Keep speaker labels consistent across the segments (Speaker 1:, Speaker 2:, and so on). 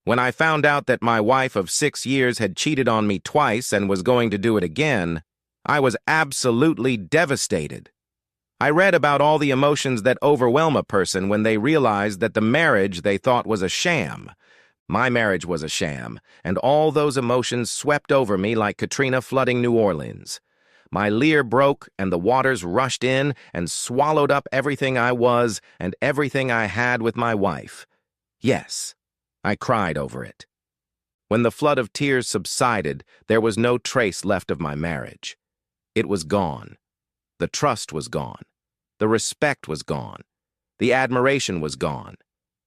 Speaker 1: When I found out that my wife of 6 years had cheated on me twice and was going to do it again, I was absolutely devastated. I read about all the emotions that overwhelm a person when they realize that the marriage they thought was a sham. My marriage was a sham, and all those emotions swept over me like Katrina flooding New Orleans. My leer broke, and the waters rushed in and swallowed up everything I was and everything I had with my wife. Yes, I cried over it. When the flood of tears subsided, there was no trace left of my marriage. It was gone. The trust was gone. The respect was gone. The admiration was gone.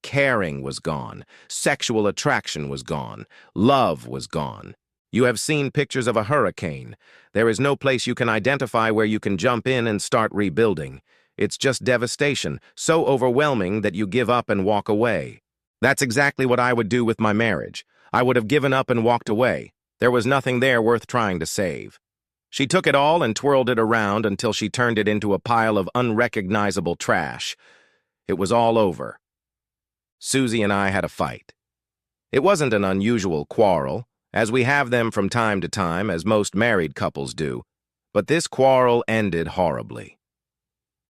Speaker 1: Caring was gone. Sexual attraction was gone. Love was gone. You have seen pictures of a hurricane. There is no place you can identify where you can jump in and start rebuilding. It's just devastation, so overwhelming that you give up and walk away. That's exactly what I would do with my marriage. I would have given up and walked away. There was nothing there worth trying to save. She took it all and twirled it around until she turned it into a pile of unrecognizable trash. It was all over. Susie and I had a fight. It wasn't an unusual quarrel, as we have them from time to time, as most married couples do, but this quarrel ended horribly.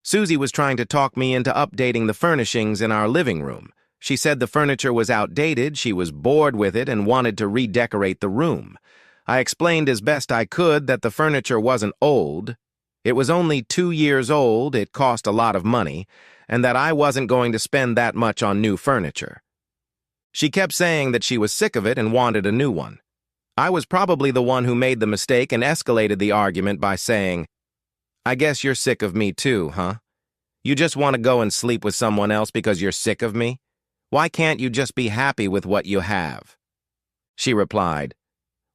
Speaker 1: Susie was trying to talk me into updating the furnishings in our living room. She said the furniture was outdated, she was bored with it, and wanted to redecorate the room. I explained as best I could that the furniture wasn't old. It was only 2 years old, it cost a lot of money, and that I wasn't going to spend that much on new furniture. She kept saying that she was sick of it and wanted a new one. I was probably the one who made the mistake and escalated the argument by saying, "I guess you're sick of me too, huh? You just want to go and sleep with someone else because you're sick of me? Why can't you just be happy with what you have?" She replied,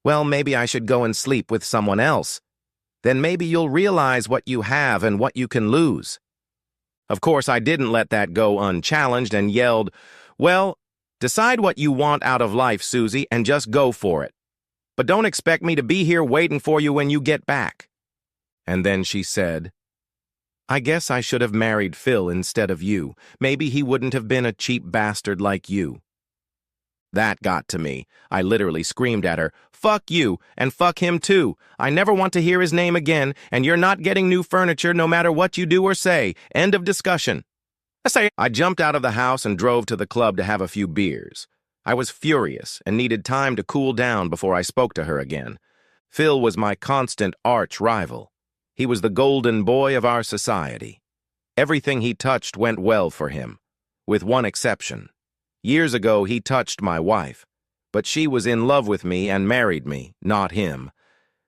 Speaker 1: "Well, maybe I should go and sleep with someone else. Then maybe you'll realize what you have and what you can lose." Of course, I didn't let that go unchallenged and yelled, "Well, decide what you want out of life, Susie, and just go for it. But don't expect me to be here waiting for you when you get back." And then she said, "I guess I should have married Phil instead of you. Maybe he wouldn't have been a cheap bastard like you." That got to me. I literally screamed at her, "Fuck you, and fuck him too. I never want to hear his name again, and you're not getting new furniture no matter what you do or say. End of discussion." I jumped out of the house and drove to the club to have a few beers. I was furious and needed time to cool down before I spoke to her again. Phil was my constant arch rival. He was the golden boy of our society. Everything he touched went well for him, with one exception. Years ago, he touched my wife, but she was in love with me and married me, not him.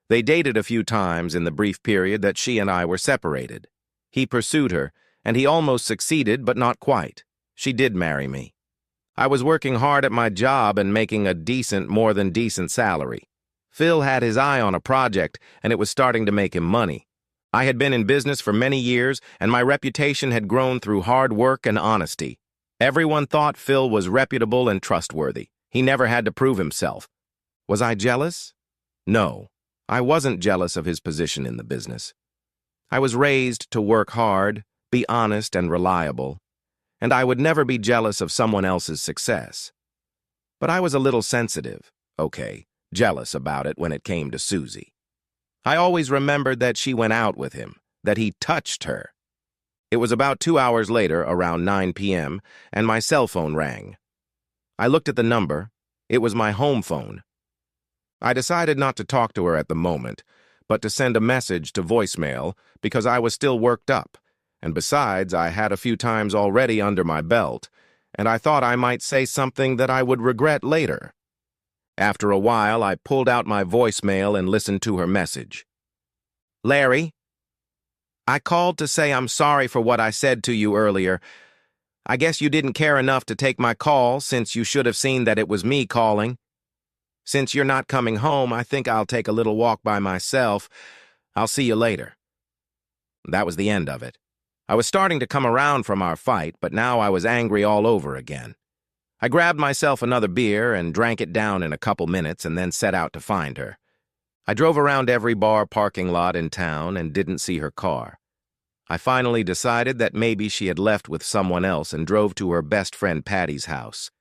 Speaker 1: They dated a few times in the brief period that she and I were separated. He pursued her, and he almost succeeded, but not quite. She did marry me. I was working hard at my job and making a decent, more than decent salary. Phil had his eye on a project, and it was starting to make him money. I had been in business for many years, and my reputation had grown through hard work and honesty. Everyone thought Phil was reputable and trustworthy. He never had to prove himself. Was I jealous? No, I wasn't jealous of his position in the business. I was raised to work hard, be honest and reliable, and I would never be jealous of someone else's success. But I was a little sensitive, jealous about it when it came to Susie. I always remembered that she went out with him, that he touched her. It was about 2 hours later, around 9 p.m., and my cell phone rang. I looked at the number. It was my home phone. I decided not to talk to her at the moment, but to send a message to voicemail because I was still worked up, and besides, I had a few times already under my belt, and I thought I might say something that I would regret later. After a while, I pulled out my voicemail and listened to her message. "Larry, I called to say I'm sorry for what I said to you earlier. I guess you didn't care enough to take my call since you should have seen that it was me calling. Since you're not coming home, I think I'll take a little walk by myself. I'll see you later." That was the end of it. I was starting to come around from our fight, but now I was angry all over again. I grabbed myself another beer and drank it down in a couple minutes and then set out to find her. I drove around every bar parking lot in town and didn't see her car. I finally decided that maybe she had left with someone else and drove to her best friend Patty's house.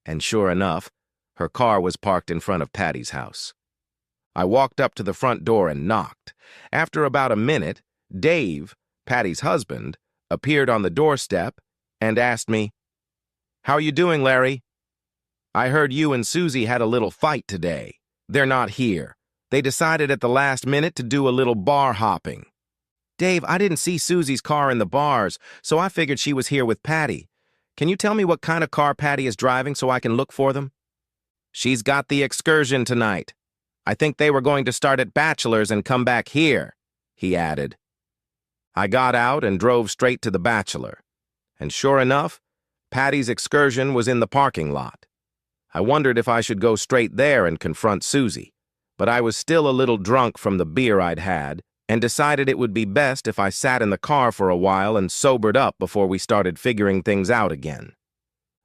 Speaker 1: And sure enough, Her car was parked in front of Patty's house. I walked up to the front door and knocked. After about a minute, Dave, Patty's husband, appeared on the doorstep and asked me, "How are you doing, Larry? I heard you and Susie had a little fight today. They're not here. They decided at the last minute to do a little bar hopping." "Dave, I didn't see Susie's car in the bars, so I figured she was here with Patty. Can you tell me what kind of car Patty is driving so I can look for them?" "She's got the excursion tonight. I think they were going to start at Bachelor's and come back here," he added. I got out and drove straight to the Bachelor. And sure enough, Patty's excursion was in the parking lot. I wondered if I should go straight there and confront Susie, but I was still a little drunk from the beer I'd had and decided it would be best if I sat in the car for a while and sobered up before we started figuring things out again.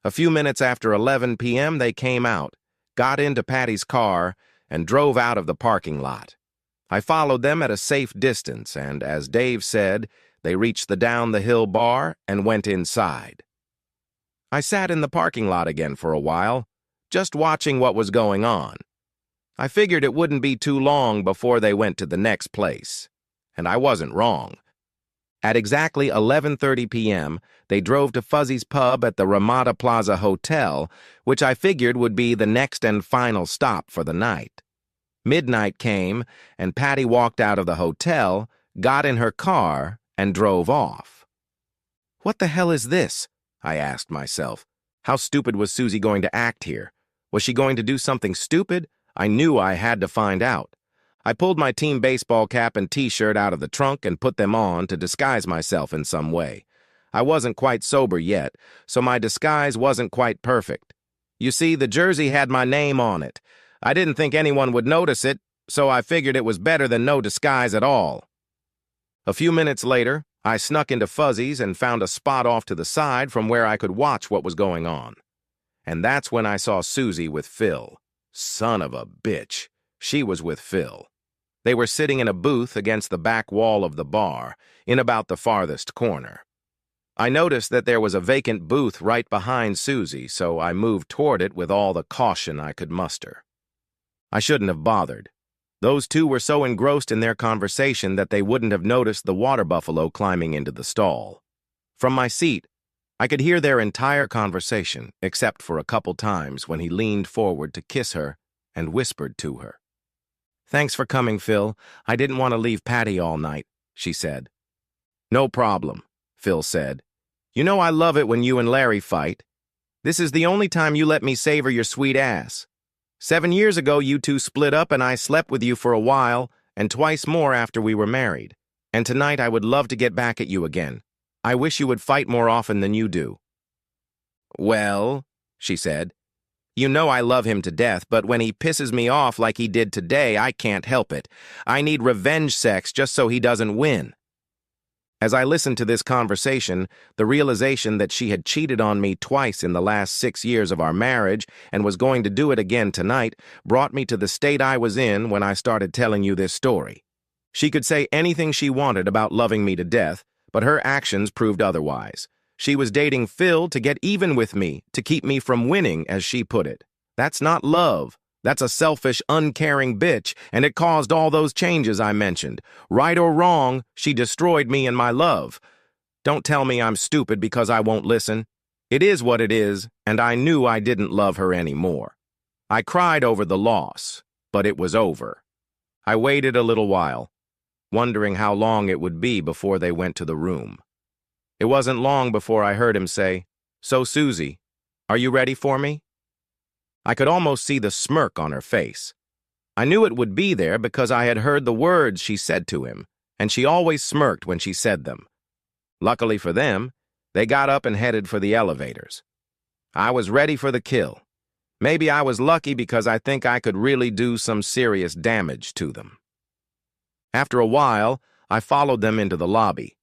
Speaker 1: A few minutes after 11 p.m., they came out, got into Patty's car, and drove out of the parking lot. I followed them at a safe distance, and as Dave said, they reached the down-the-hill bar and went inside. I sat in the parking lot again for a while, just watching what was going on. I figured it wouldn't be too long before they went to the next place. And I wasn't wrong. At exactly 11:30 p.m., they drove to Fuzzy's Pub at the Ramada Plaza Hotel, which I figured would be the next and final stop for the night. Midnight came, and Patty walked out of the hotel, got in her car, and drove off. What the hell is this? I asked myself. How stupid was Susie going to act here? Was she going to do something stupid? I knew I had to find out. I pulled my team baseball cap and t-shirt out of the trunk and put them on to disguise myself in some way. I wasn't quite sober yet, so my disguise wasn't quite perfect. You see, the jersey had my name on it. I didn't think anyone would notice it, so I figured it was better than no disguise at all. A few minutes later, I snuck into Fuzzy's and found a spot off to the side from where I could watch what was going on. And that's when I saw Susie with Phil. Son of a bitch. She was with Phil. They were sitting in a booth against the back wall of the bar, in about the farthest corner. I noticed that there was a vacant booth right behind Susie, so I moved toward it with all the caution I could muster. I shouldn't have bothered. Those two were so engrossed in their conversation that they wouldn't have noticed the water buffalo climbing into the stall. From my seat, I could hear their entire conversation, except for a couple times when he leaned forward to kiss her and whispered to her. "Thanks for coming, Phil. I didn't want to leave Patty all night," she said. "No problem," Phil said. "You know I love it when you and Larry fight. This is the only time you let me savor your sweet ass. 7 years ago, you two split up and I slept with you for a while, and twice more after we were married. And tonight I would love to get back at you again. I wish you would fight more often than you do." "Well," she said, "you know I love him to death, but when he pisses me off like he did today, I can't help it. I need revenge sex just so he doesn't win." As I listened to this conversation, the realization that she had cheated on me twice in the last 6 years of our marriage and was going to do it again tonight brought me to the state I was in when I started telling you this story. She could say anything she wanted about loving me to death, but her actions proved otherwise. She was dating Phil to get even with me, to keep me from winning, as she put it. That's not love. That's a selfish, uncaring bitch, and it caused all those changes I mentioned. Right or wrong, she destroyed me and my love. Don't tell me I'm stupid because I won't listen. It is what it is, and I knew I didn't love her anymore. I cried over the loss, but it was over. I waited a little while, wondering how long it would be before they went to the room. It wasn't long before I heard him say, "So, Susie, are you ready for me?" I could almost see the smirk on her face. I knew it would be there because I had heard the words she said to him, and she always smirked when she said them. Luckily for them, they got up and headed for the elevators. I was ready for the kill. Maybe I was lucky because I think I could really do some serious damage to them. After a while, I followed them into the lobby.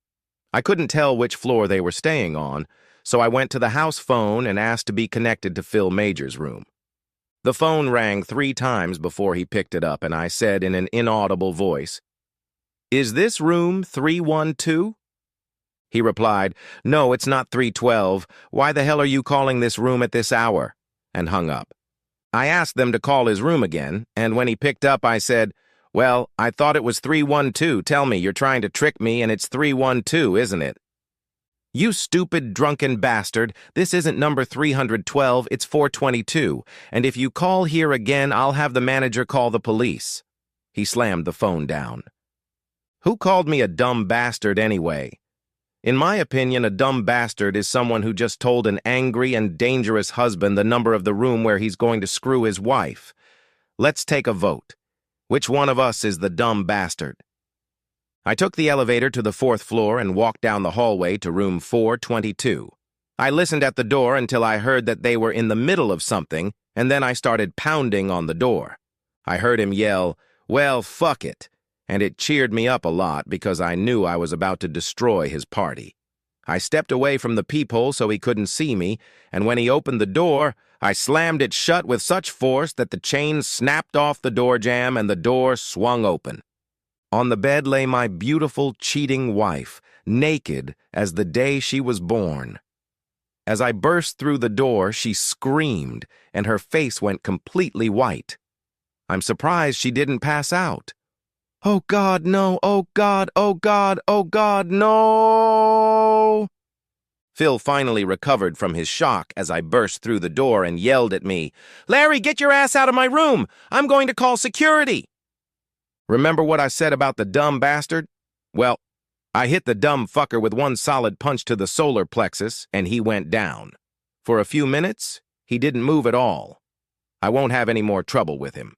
Speaker 1: I couldn't tell which floor they were staying on, so I went to the house phone and asked to be connected to Phil Major's room. The phone rang 3 times before he picked it up, and I said in an inaudible voice, "Is this room 312? He replied, "No, it's not 312. Why the hell are you calling this room at this hour?" and hung up. I asked them to call his room again, and when he picked up, I said, "Well, I thought it was 312. Tell me, you're trying to trick me, and it's 312, isn't it?" "You stupid, drunken bastard. This isn't number 312, it's 422. And if you call here again, I'll have the manager call the police." He slammed the phone down. Who called me a dumb bastard anyway? In my opinion, a dumb bastard is someone who just told an angry and dangerous husband the number of the room where he's going to screw his wife. Let's take a vote. Which one of us is the dumb bastard? I took the elevator to the 4th floor and walked down the hallway to room 422. I listened at the door until I heard that they were in the middle of something, and then I started pounding on the door. I heard him yell, "Well, fuck it," and it cheered me up a lot because I knew I was about to destroy his party. I stepped away from the peephole so he couldn't see me, and when he opened the door, I slammed it shut with such force that the chain snapped off the door jamb and the door swung open. On the bed lay my beautiful, cheating wife, naked as the day she was born. As I burst through the door, she screamed, and her face went completely white. I'm surprised she didn't pass out. "Oh, God, no! Oh, God! Oh, God! Oh, God, no!" Phil finally recovered from his shock as I burst through the door and yelled at me, "Larry, get your ass out of my room! I'm going to call security!" Remember what I said about the dumb bastard? Well, I hit the dumb fucker with one solid punch to the solar plexus, and he went down. For a few minutes, he didn't move at all. I won't have any more trouble with him.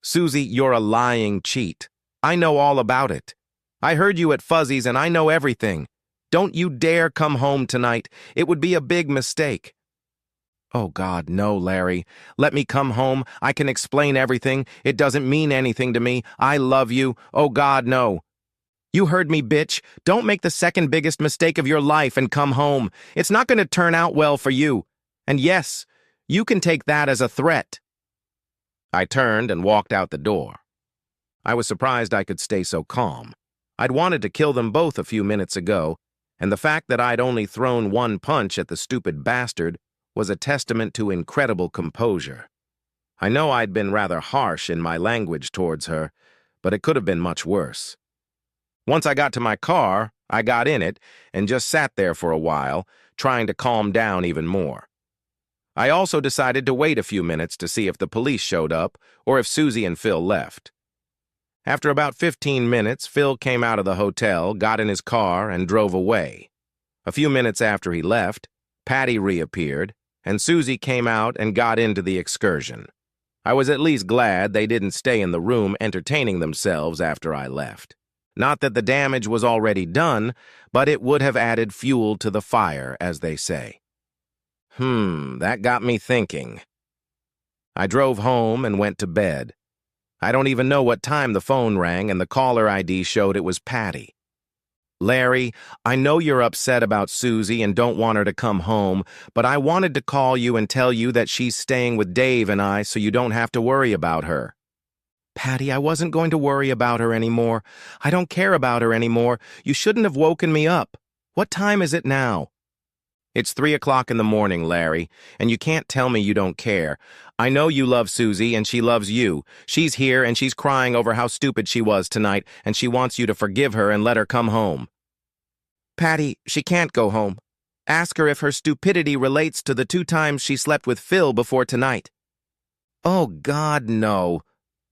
Speaker 1: "Susie, you're a lying cheat. I know all about it. I heard you at Fuzzy's and I know everything. Don't you dare come home tonight. It would be a big mistake." "Oh, God, no, Larry. Let me come home. I can explain everything. It doesn't mean anything to me. I love you. Oh, God, no." "You heard me, bitch. Don't make the second biggest mistake of your life and come home. It's not going to turn out well for you. And yes, you can take that as a threat." I turned and walked out the door. I was surprised I could stay so calm. I'd wanted to kill them both a few minutes ago, and the fact that I'd only thrown one punch at the stupid bastard was a testament to incredible composure. I know I'd been rather harsh in my language towards her, but it could have been much worse. Once I got to my car, I got in it and just sat there for a while, trying to calm down even more. I also decided to wait a few minutes to see if the police showed up or if Susie and Phil left. After about 15 minutes, Phil came out of the hotel, got in his car, and drove away. A few minutes after he left, Patty reappeared, and Susie came out and got into the excursion. I was at least glad they didn't stay in the room entertaining themselves after I left. Not that the damage was already done, but it would have added fuel to the fire, as they say. That got me thinking. I drove home and went to bed. I don't even know what time the phone rang and the caller ID showed it was Patty. "Larry, I know you're upset about Susie and don't want her to come home, but I wanted to call you and tell you that she's staying with Dave and I so you don't have to worry about her." "Patty, I wasn't going to worry about her anymore. I don't care about her anymore. You shouldn't have woken me up. What time is it now?" "It's 3 o'clock in the morning, Larry, and you can't tell me you don't care. I know you love Susie, and she loves you. She's here, and she's crying over how stupid she was tonight, and she wants you to forgive her and let her come home." "Patty, she can't go home. Ask her if her stupidity relates to the 2 times she slept with Phil before tonight." "Oh, God, no,"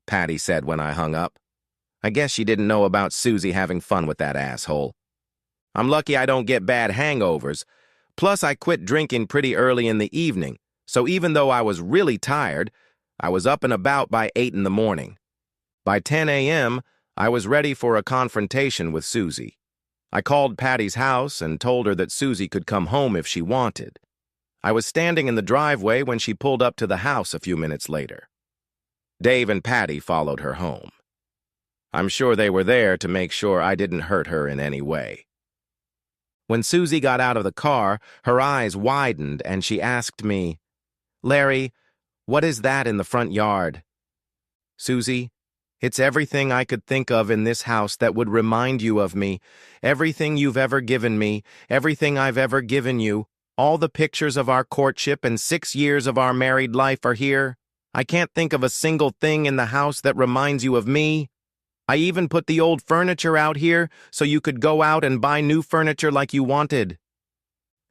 Speaker 1: Patty said when I hung up. I guess she didn't know about Susie having fun with that asshole. "I'm lucky I don't get bad hangovers. Plus, I quit drinking pretty early in the evening, so even though I was really tired, I was up and about by 8 in the morning. By 10 a.m., I was ready for a confrontation with Susie. I called Patty's house and told her that Susie could come home if she wanted. I was standing in the driveway when she pulled up to the house a few minutes later. Dave and Patty followed her home. I'm sure they were there to make sure I didn't hurt her in any way. When Susie got out of the car, her eyes widened and she asked me, "Larry, what is that in the front yard?" "Susie, it's everything I could think of in this house that would remind you of me, everything you've ever given me, everything I've ever given you, All the pictures of our courtship and 6 years of our married life are here. I can't think of a single thing in the house that reminds you of me. I even put the old furniture out here so you could go out and buy new furniture like you wanted.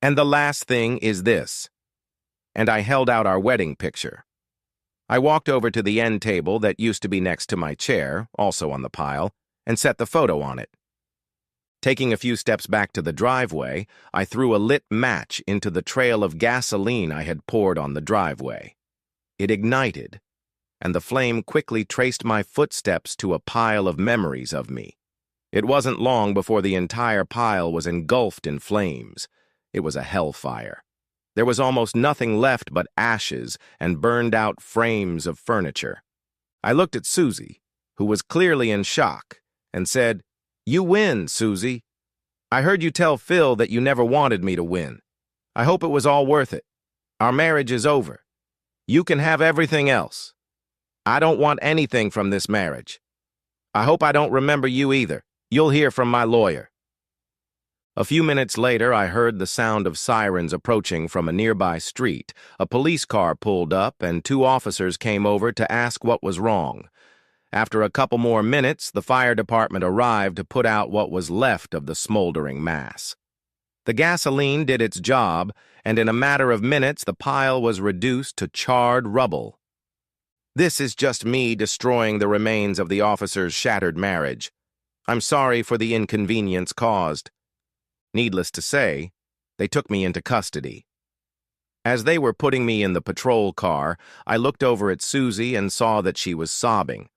Speaker 1: And the last thing is this." And I held out our wedding picture. I walked over to the end table that used to be next to my chair, also on the pile, and set the photo on it. Taking a few steps back to the driveway, I threw a lit match into the trail of gasoline I had poured on the driveway. It ignited, and the flame quickly traced my footsteps to a pile of memories of me. It wasn't long before the entire pile was engulfed in flames. It was a hellfire. There was almost nothing left but ashes and burned-out frames of furniture. I looked at Susie, who was clearly in shock, and said, "You win, Susie. I heard you tell Phil that you never wanted me to win. I hope it was all worth it. Our marriage is over. You can have everything else. I don't want anything from this marriage. I hope I don't remember you either. You'll hear from my lawyer." A few minutes later, I heard the sound of sirens approaching from a nearby street. A police car pulled up, and 2 officers came over to ask what was wrong. After a couple more minutes, the fire department arrived to put out what was left of the smoldering mass. The gasoline did its job, and in a matter of minutes, the pile was reduced to charred rubble. This is just me destroying the remains of the officer's shattered marriage. I'm sorry for the inconvenience caused. Needless to say, they took me into custody. As they were putting me in the patrol car, I looked over at Susie and saw that she was sobbing.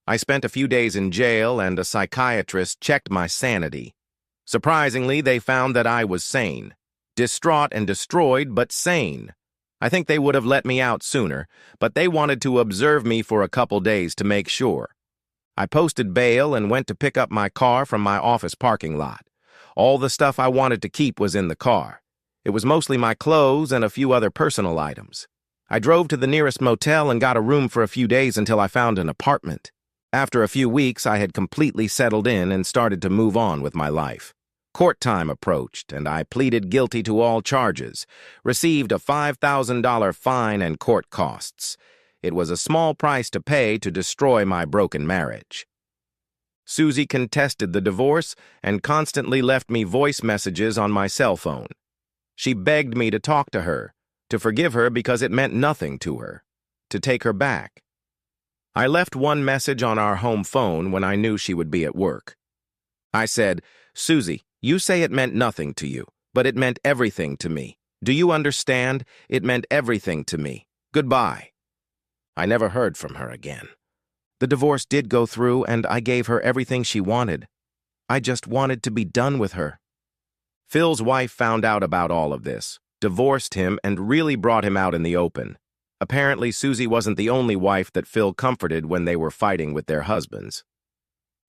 Speaker 1: I spent a few days in jail, and a psychiatrist checked my sanity. Surprisingly, they found that I was sane. Distraught and destroyed, but sane. I think they would have let me out sooner, but they wanted to observe me for a couple days to make sure. I posted bail and went to pick up my car from my office parking lot. All the stuff I wanted to keep was in the car. It was mostly my clothes and a few other personal items. I drove to the nearest motel and got a room for a few days until I found an apartment. After a few weeks, I had completely settled in and started to move on with my life. Court time approached, and I pleaded guilty to all charges, received a $5,000 fine and court costs. It was a small price to pay to destroy my broken marriage. Susie contested the divorce and constantly left me voice messages on my cell phone. She begged me to talk to her, to forgive her because it meant nothing to her, to take her back. I left one message on our home phone when I knew she would be at work. I said, "Susie, you say it meant nothing to you, but it meant everything to me. Do you understand? It meant everything to me. Goodbye." I never heard from her again. The divorce did go through, and I gave her everything she wanted. I just wanted to be done with her. Phil's wife found out about all of this, divorced him, and really brought him out in the open. Apparently, Susie wasn't the only wife that Phil comforted when they were fighting with their husbands.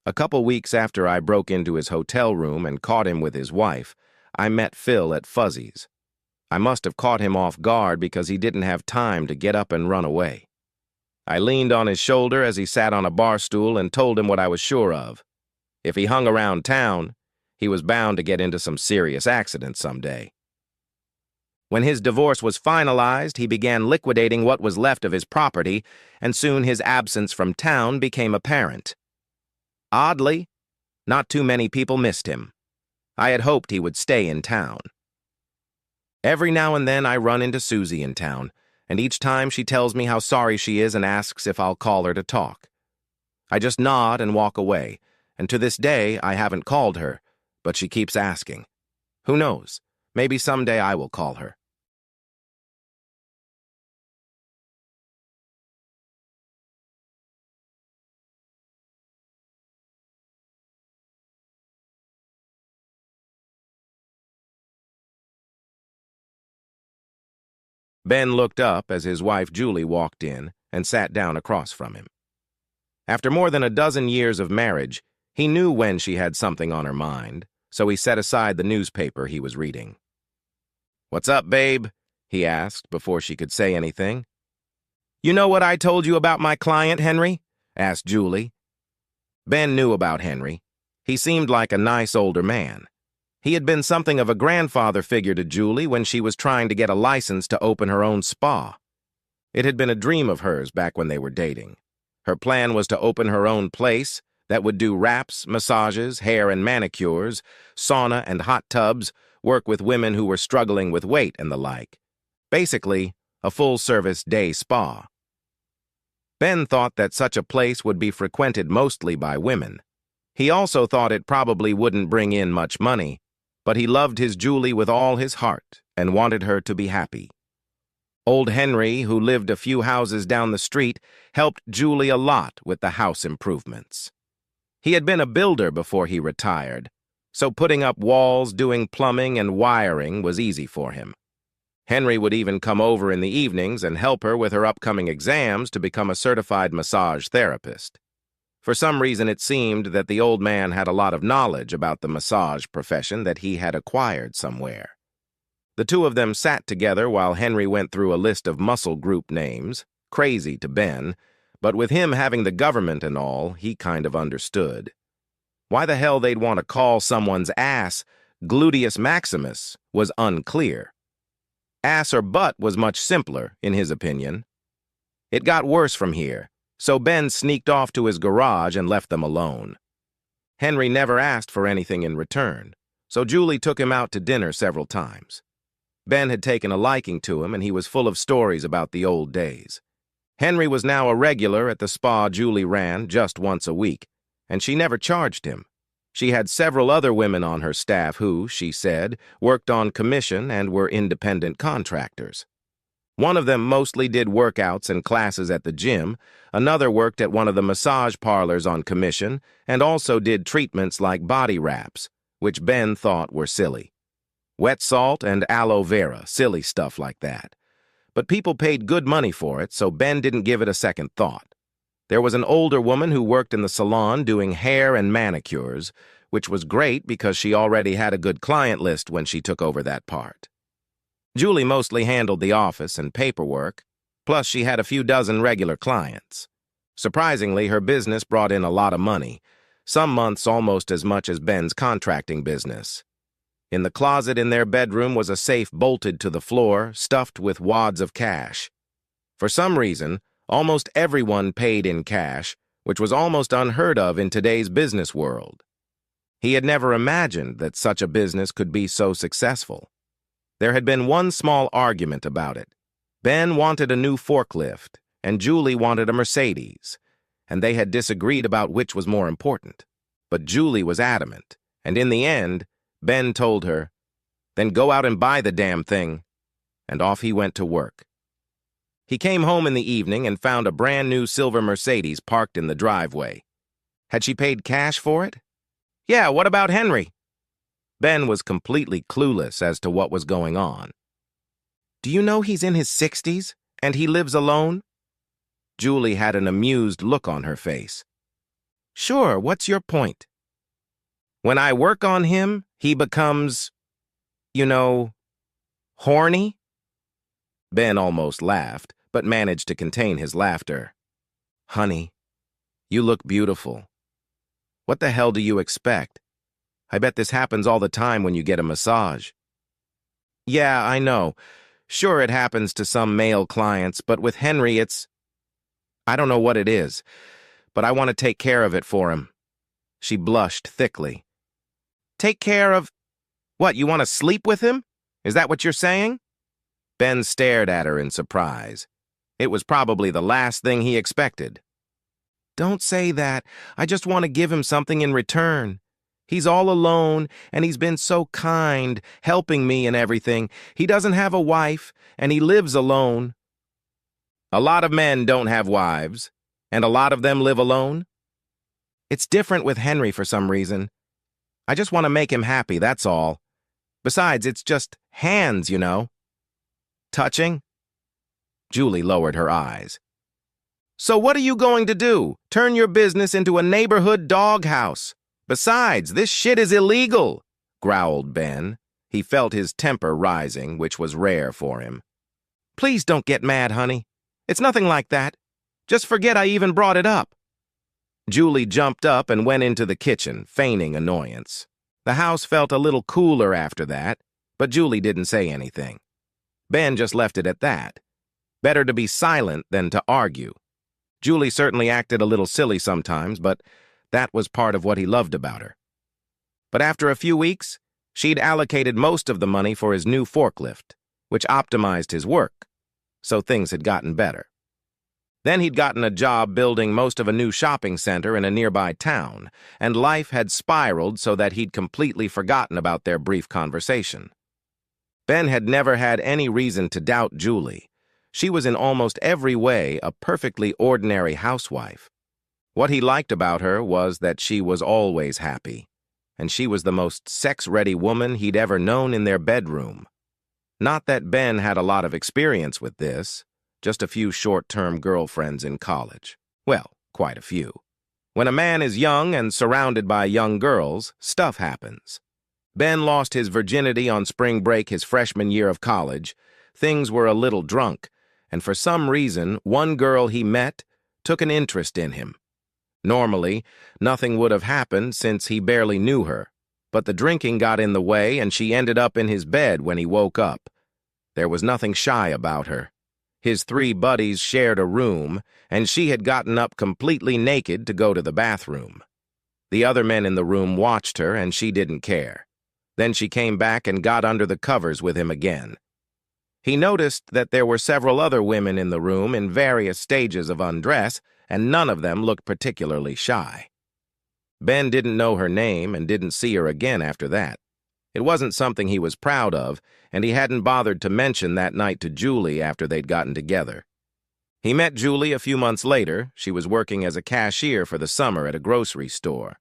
Speaker 1: A couple weeks after I broke into his hotel room and caught him with his wife, I met Phil at Fuzzy's. I must have caught him off guard because he didn't have time to get up and run away. I leaned on his shoulder as he sat on a bar stool and told him what I was sure of. If he hung around town, he was bound to get into some serious accident someday. When his divorce was finalized, he began liquidating what was left of his property, and soon his absence from town became apparent. Oddly, not too many people missed him. I had hoped he would stay in town. Every now and then I run into Susie in town, and each time she tells me how sorry she is and asks if I'll call her to talk. I just nod and walk away, and to this day I haven't called her, but she keeps asking. Who knows? Maybe someday I will call her. Ben looked up as his wife Julie walked in and sat down across from him. After more than a dozen years of marriage, he knew when she had something on her mind, so he set aside the newspaper he was reading. "What's up, babe?" he asked before she could say anything. "You know what I told you about my client, Henry?" asked Julie. Ben knew about Henry. He seemed like a nice older man. He had been something of a grandfather figure to Julie when she was trying to get a license to open her own spa. It had been a dream of hers back when they were dating. Her plan was to open her own place that would do wraps, massages, hair and manicures, sauna and hot tubs, work with women who were struggling with weight and the like. Basically, a full-service day spa. Ben thought that such a place would be frequented mostly by women. He also thought it probably wouldn't bring in much money, but he loved his Julie with all his heart and wanted her to be happy. Old Henry, who lived a few houses down the street, helped Julie a lot with the house improvements. He had been a builder before he retired, so putting up walls, doing plumbing, and wiring was easy for him. Henry would even come over in the evenings and help her with her upcoming exams to become a certified massage therapist. For some reason, it seemed that the old man had a lot of knowledge about the massage profession that he had acquired somewhere. The two of them sat together while Henry went through a list of muscle group names, crazy to Ben, but with him having the government and all, he kind of understood. Why the hell they'd want to call someone's ass gluteus maximus was unclear. Ass or butt was much simpler, in his opinion. It got worse from here, so Ben sneaked off to his garage and left them alone. Henry never asked for anything in return, so Julie took him out to dinner several times. Ben had taken a liking to him, and he was full of stories about the old days. Henry was now a regular at the spa Julie ran just once a week, and she never charged him. She had several other women on her staff who, she said, worked on commission and were independent contractors. One of them mostly did workouts and classes at the gym, another worked at one of the massage parlors on commission, and also did treatments like body wraps, which Ben thought were silly. Wet salt and aloe vera, silly stuff like that. But people paid good money for it, so Ben didn't give it a second thought. There was an older woman who worked in the salon doing hair and manicures, which was great because she already had a good client list when she took over that part. Julie mostly handled the office and paperwork, plus she had a few dozen regular clients. Surprisingly, her business brought in a lot of money, some months almost as much as Ben's contracting business. In the closet in their bedroom was a safe bolted to the floor, stuffed with wads of cash. For some reason, almost everyone paid in cash, which was almost unheard of in today's business world. He had never imagined that such a business could be so successful. There had been one small argument about it. Ben wanted a new forklift, and Julie wanted a Mercedes, and they had disagreed about which was more important. But Julie was adamant, and in the end, Ben told her, "Then go out and buy the damn thing," and off he went to work. He came home in the evening and found a brand new silver Mercedes parked in the driveway. Had she paid cash for it? Yeah, what about Henry? Ben was completely clueless as to what was going on. Do you know he's in his 60s and he lives alone? Julie had an amused look on her face. Sure, what's your point? When I work on him, he becomes, horny? Ben almost laughed, but managed to contain his laughter. Honey, you look beautiful. What the hell do you expect? I bet this happens all the time when you get a massage. Yeah, I know. Sure, it happens to some male clients, but with Henry, I don't know what it is, but I want to take care of it for him. She blushed thickly. Take care of... What, you want to sleep with him? Is that what you're saying? Ben stared at her in surprise. It was probably the last thing he expected. Don't say that. I just want to give him something in return. He's all alone, and he's been so kind, helping me and everything. He doesn't have a wife, and he lives alone. A lot of men don't have wives, and a lot of them live alone. It's different with Henry for some reason. I just want to make him happy, that's all. Besides, it's just hands, Touching? Julie lowered her eyes. So what are you going to do? Turn your business into a neighborhood doghouse? Besides, this shit is illegal, growled Ben. He felt his temper rising, which was rare for him. Please don't get mad, honey. It's nothing like that. Just forget I even brought it up. Julie jumped up and went into the kitchen, feigning annoyance. The house felt a little cooler after that, but Julie didn't say anything. Ben just left it at that. Better to be silent than to argue. Julie certainly acted a little silly sometimes, but that was part of what he loved about her. But after a few weeks, she'd allocated most of the money for his new forklift, which optimized his work, so things had gotten better. Then he'd gotten a job building most of a new shopping center in a nearby town, and life had spiraled so that he'd completely forgotten about their brief conversation. Ben had never had any reason to doubt Julie. She was in almost every way a perfectly ordinary housewife. What he liked about her was that she was always happy, and she was the most sex-ready woman he'd ever known in their bedroom. Not that Ben had a lot of experience with this, just a few short-term girlfriends in college. Well, quite a few. When a man is young and surrounded by young girls, stuff happens. Ben lost his virginity on spring break his freshman year of college. Things were a little drunk, and for some reason, one girl he met took an interest in him. Normally, nothing would have happened since he barely knew her, but the drinking got in the way and she ended up in his bed when he woke up. There was nothing shy about her. His 3 buddies shared a room, and she had gotten up completely naked to go to the bathroom. The other men in the room watched her, and she didn't care. Then she came back and got under the covers with him again. He noticed that there were several other women in the room in various stages of undress, and none of them looked particularly shy. Ben didn't know her name and didn't see her again after that. It wasn't something he was proud of, and he hadn't bothered to mention that night to Julie after they'd gotten together. He met Julie a few months later. She was working as a cashier for the summer at a grocery store.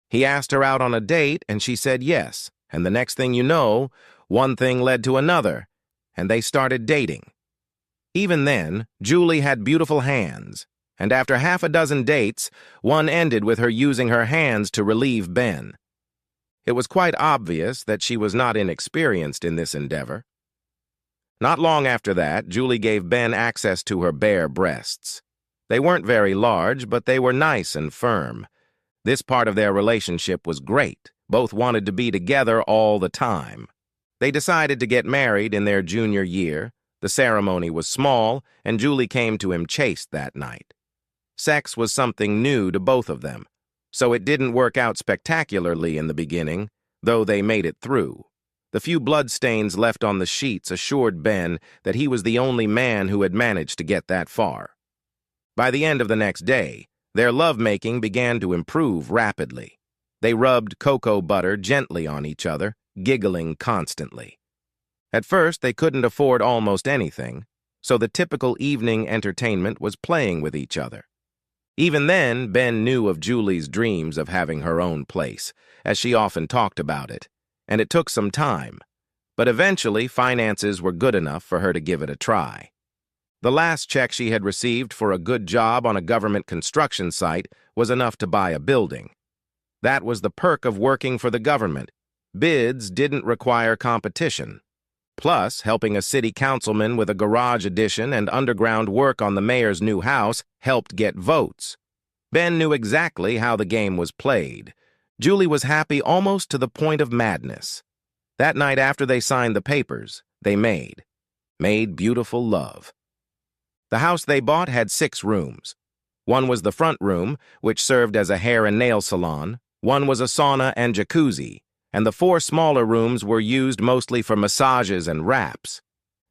Speaker 1: He asked her out on a date, and she said yes, and the next thing you know, one thing led to another, and they started dating. Even then, Julie had beautiful hands, and after half a dozen dates, one ended with her using her hands to relieve Ben. It was quite obvious that she was not inexperienced in this endeavor. Not long after that, Julie gave Ben access to her bare breasts. They weren't very large, but they were nice and firm. This part of their relationship was great. Both wanted to be together all the time. They decided to get married in their junior year. The ceremony was small, and Julie came to him chaste that night. Sex was something new to both of them, so it didn't work out spectacularly in the beginning, though they made it through. The few bloodstains left on the sheets assured Ben that he was the only man who had managed to get that far. By the end of the next day, their lovemaking began to improve rapidly. They rubbed cocoa butter gently on each other, giggling constantly. At first, they couldn't afford almost anything, so the typical evening entertainment was playing with each other. Even then, Ben knew of Julie's dreams of having her own place, as she often talked about it, and it took some time, but eventually finances were good enough for her to give it a try. The last check she had received for a good job on a government construction site was enough to buy a building. That was the perk of working for the government. Bids didn't require competition. Plus, helping a city councilman with a garage addition and underground work on the mayor's new house helped get votes. Ben knew exactly how the game was played. Julie was happy almost to the point of madness. That night after they signed the papers, they made beautiful love. The house they bought had 6 rooms. One was the front room, which served as a hair and nail salon. One was a sauna and jacuzzi, and the 4 smaller rooms were used mostly for massages and wraps.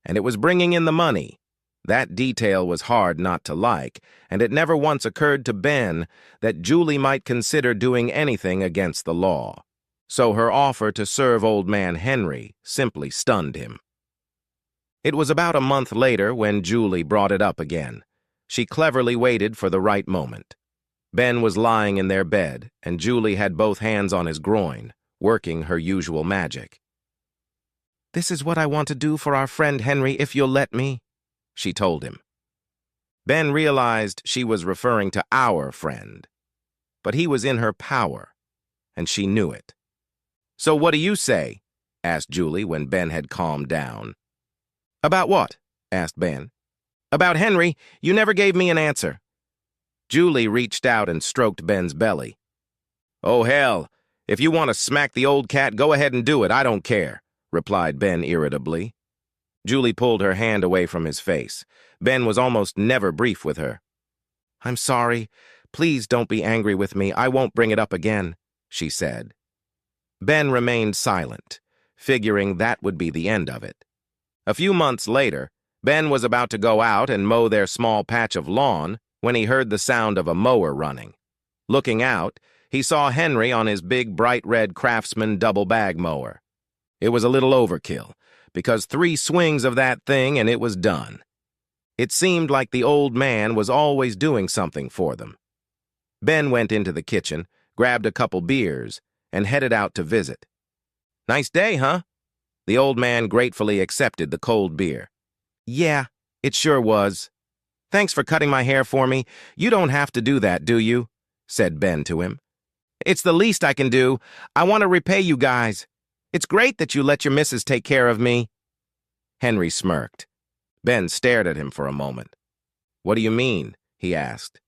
Speaker 1: And it was bringing in the money. That detail was hard not to like, and it never once occurred to Ben that Julie might consider doing anything against the law. So her offer to serve old man Henry simply stunned him. It was about a month later when Julie brought it up again. She cleverly waited for the right moment. Ben was lying in their bed, and Julie had both hands on his groin, working her usual magic. "This is what I want to do for our friend Henry, if you'll let me," she told him. Ben realized she was referring to our friend, but he was in her power, and she knew it. "So what do you say?" asked Julie when Ben had calmed down. "About what?" asked Ben. "About Henry. You never gave me an answer." Julie reached out and stroked Ben's belly. "Oh, hell, If you want to smack the old cat, go ahead and do it. I don't care, replied Ben irritably. Julie pulled her hand away from his face. Ben was almost never brief with her. I'm sorry. Please don't be angry with me. I won't bring it up again, she said. Ben remained silent, figuring that would be the end of it. A few months later, Ben was about to go out and mow their small patch of lawn when he heard the sound of a mower running. Looking out, he saw Henry on his big bright red Craftsman double bag mower. It was a little overkill, because 3 swings of that thing and it was done. It seemed like the old man was always doing something for them. Ben went into the kitchen, grabbed a couple beers, and headed out to visit. Nice day, huh? The old man gratefully accepted the cold beer. Yeah, it sure was. Thanks for cutting my hair for me. You don't have to do that, do you? Said Ben to him. It's the least I can do. I want to repay you guys. It's great that you let your missus take care of me. Henry smirked. Ben stared at him for a moment. What do you mean? He asked.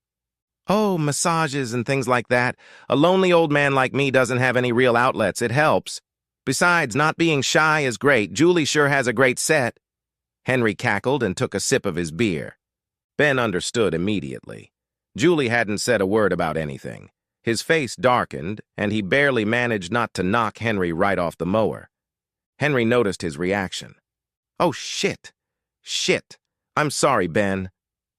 Speaker 1: Oh, massages and things like that. A lonely old man like me doesn't have any real outlets. It helps. Besides, not being shy is great. Julie sure has a great set. Henry cackled and took a sip of his beer. Ben understood immediately. Julie hadn't said a word about anything. His face darkened, and he barely managed not to knock Henry right off the mower. Henry noticed his reaction. Oh, shit. Shit. I'm sorry, Ben.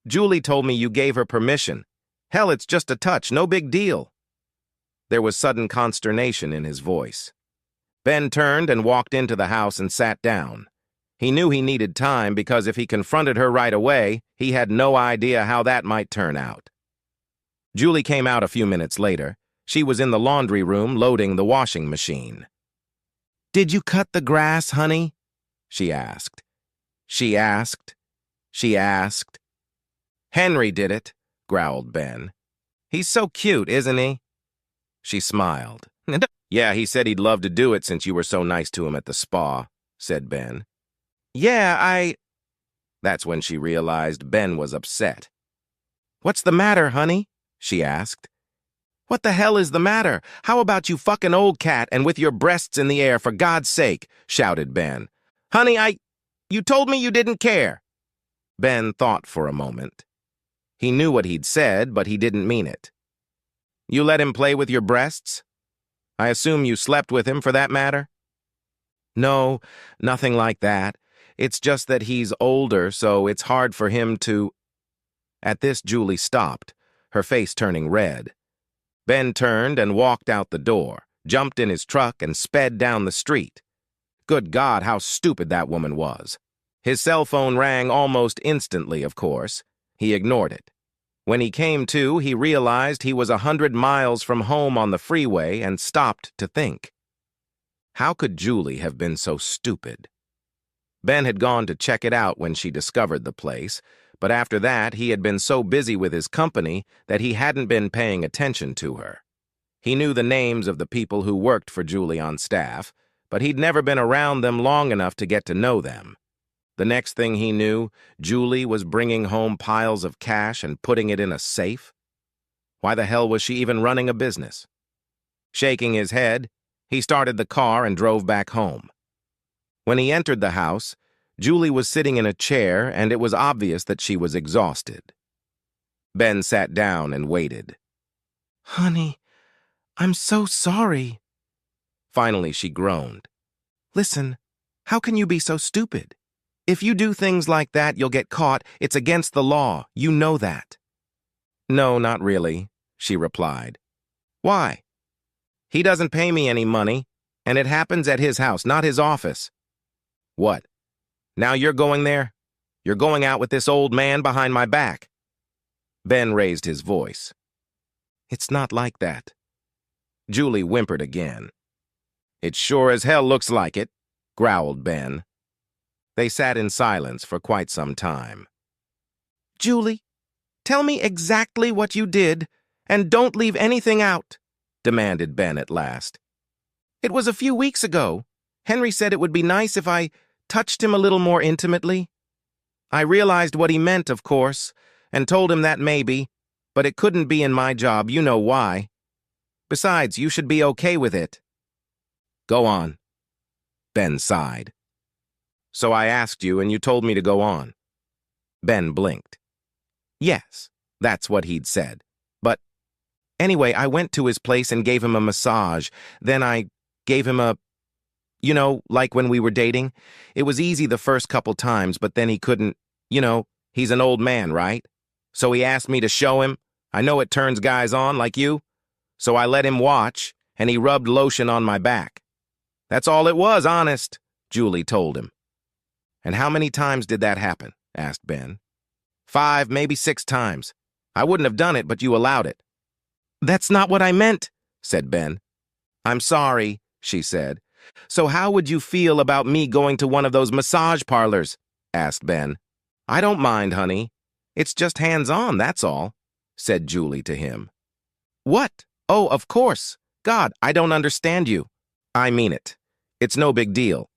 Speaker 1: Julie told me you gave her permission. Hell, it's just a touch, no big deal. There was sudden consternation in his voice. Ben turned and walked into the house and sat down. He knew he needed time because if he confronted her right away, he had no idea how that might turn out. Julie came out a few minutes later. She was in the laundry room loading the washing machine. Did you cut the grass, honey? She asked. She asked. She asked. Henry did it, growled Ben. He's so cute, isn't he? She smiled. Yeah, he said he'd love to do it since you were so nice to him at the spa, said Ben. Yeah, That's when she realized Ben was upset. What's the matter, honey? She asked. What the hell is the matter? How about you fucking old cat and with your breasts in the air, for God's sake, shouted Ben. Honey, you told me you didn't care. Ben thought for a moment. He knew what he'd said, but he didn't mean it. You let him play with your breasts? I assume you slept with him for that matter? No, nothing like that. It's just that he's older, so it's hard for him to... At this, Julie stopped, her face turning red. Ben turned and walked out the door, jumped in his truck, and sped down the street. Good God, how stupid that woman was. His cell phone rang almost instantly, of course. He ignored it. When he came to, he realized he was 100 miles from home on the freeway and stopped to think. How could Julie have been so stupid? Ben had gone to check it out when she discovered the place, but after that he had been so busy with his company that he hadn't been paying attention to her. He knew the names of the people who worked for Julie on staff, but he'd never been around them long enough to get to know them. The next thing he knew, Julie was bringing home piles of cash and putting it in a safe. Why the hell was she even running a business? Shaking his head, he started the car and drove back home. When he entered the house, Julie was sitting in a chair, and it was obvious that she was exhausted. Ben sat down and waited. Honey, I'm so sorry. Finally, she groaned. Listen, how can you be so stupid? If you do things like that, you'll get caught. It's against the law. You know that. No, not really, she replied. Why? He doesn't pay me any money, and it happens at his house, not his office. What? Now you're going there? You're going out with this old man behind my back? Ben raised his voice. It's not like that. Julie whimpered again. It sure as hell looks like it, growled Ben. They sat in silence for quite some time. Julie, tell me exactly what you did, and don't leave anything out, demanded Ben at last. It was a few weeks ago. Henry said it would be nice if I touched him a little more intimately. I realized what he meant, of course, and told him that maybe, but it couldn't be in my job, you know why. Besides, you should be okay with it. Go on, Ben sighed. So I asked you and you told me to go on. Ben blinked. Yes, that's what he'd said. But anyway, I went to his place and gave him a massage. Then I gave him a, like when we were dating. It was easy the first couple times, but then he couldn't, he's an old man, right? So he asked me to show him. I know it turns guys on like you. So I let him watch, and he rubbed lotion on my back. That's all it was, honest, Julie told him. And how many times did that happen? Asked Ben. 5, maybe 6 times. I wouldn't have done it, but you allowed it. That's not what I meant, said Ben. I'm sorry, she said. So how would you feel about me going to one of those massage parlors? Asked Ben. I don't mind, honey. It's just hands-on, that's all, said Julie to him. What? Oh, of course. God, I don't understand you. I mean it. It's no big deal.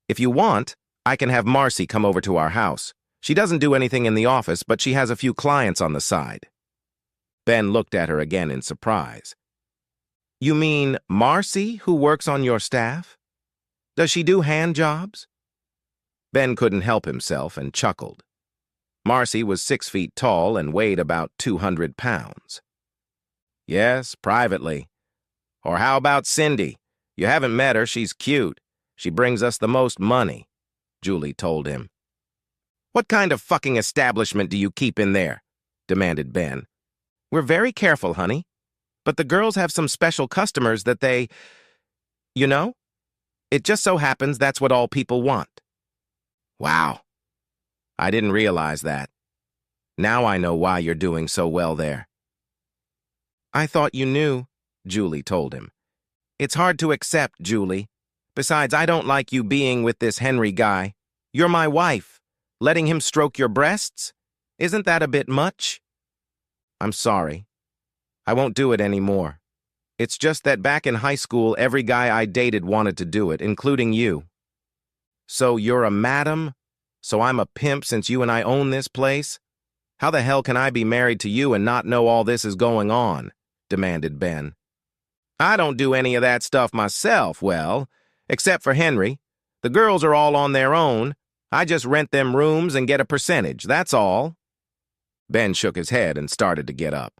Speaker 1: If you want, I can have Marcy come over to our house. She doesn't do anything in the office, but she has a few clients on the side. Ben looked at her again in surprise. You mean Marcy, who works on your staff? Does she do hand jobs? Ben couldn't help himself and chuckled. Marcy was 6 feet tall and weighed about 200 pounds. Yes, privately. Or how about Cindy? You haven't met her, she's cute. She brings us the most money, Julie told him. What kind of fucking establishment do you keep in there? Demanded Ben. We're very careful, honey. But the girls have some special customers that they... It just so happens that's what all people want. Wow. I didn't realize that. Now I know why you're doing so well there. I thought you knew, Julie told him. It's hard to accept, Julie. Besides, I don't like you being with this Henry guy. You're my wife. Letting him stroke your breasts? Isn't that a bit much? I'm sorry. I won't do it anymore. It's just that back in high school, every guy I dated wanted to do it, including you. So you're a madam? So I'm a pimp since you and I own this place? How the hell can I be married to you and not know all this is going on? Demanded Ben. I don't do any of that stuff myself, well, except for Henry. The girls are all on their own. I just rent them rooms and get a percentage, that's all. Ben shook his head and started to get up.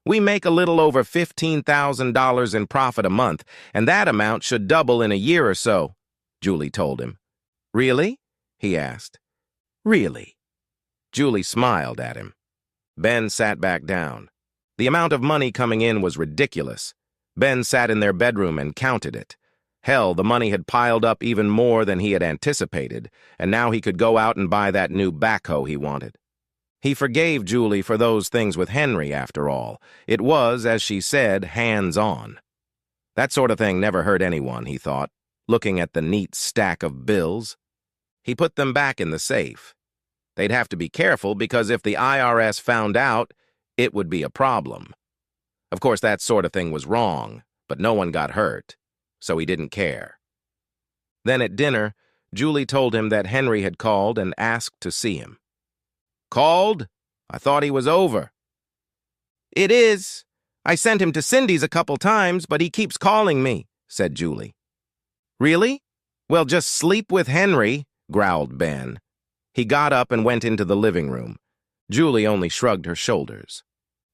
Speaker 1: We make a little over $15,000 in profit a month, and that amount should double in a year or so, Julie told him. Really? He asked. Really? Julie smiled at him. Ben sat back down. The amount of money coming in was ridiculous. Ben sat in their bedroom and counted it. Hell, the money had piled up even more than he had anticipated, and now he could go out and buy that new backhoe he wanted. He forgave Julie for those things with Henry, after all. It was, as she said, hands-on. That sort of thing never hurt anyone, he thought, looking at the neat stack of bills. He put them back in the safe. They'd have to be careful because if the IRS found out, it would be a problem. Of course, that sort of thing was wrong, but no one got hurt, so he didn't care. Then at dinner, Julie told him that Henry had called and asked to see him. Called? I thought he was over. It is. I sent him to Cindy's a couple times, but he keeps calling me, said Julie. Really? Well, just sleep with Henry, growled Ben. He got up and went into the living room. Julie only shrugged her shoulders.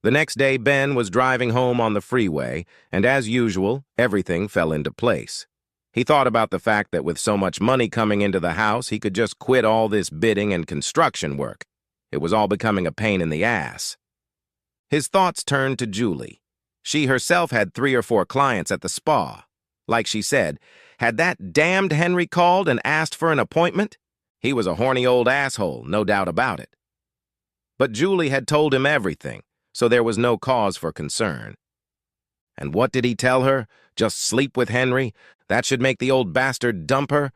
Speaker 1: The next day, Ben was driving home on the freeway, and as usual, everything fell into place. He thought about the fact that with so much money coming into the house, he could just quit all this bidding and construction work. It was all becoming a pain in the ass. His thoughts turned to Julie. She herself had 3 or 4 clients at the spa. Like she said, had that damned Henry called and asked for an appointment? He was a horny old asshole, no doubt about it. But Julie had told him everything, so there was no cause for concern. And what did he tell her? Just sleep with Henry? That should make the old bastard dump her?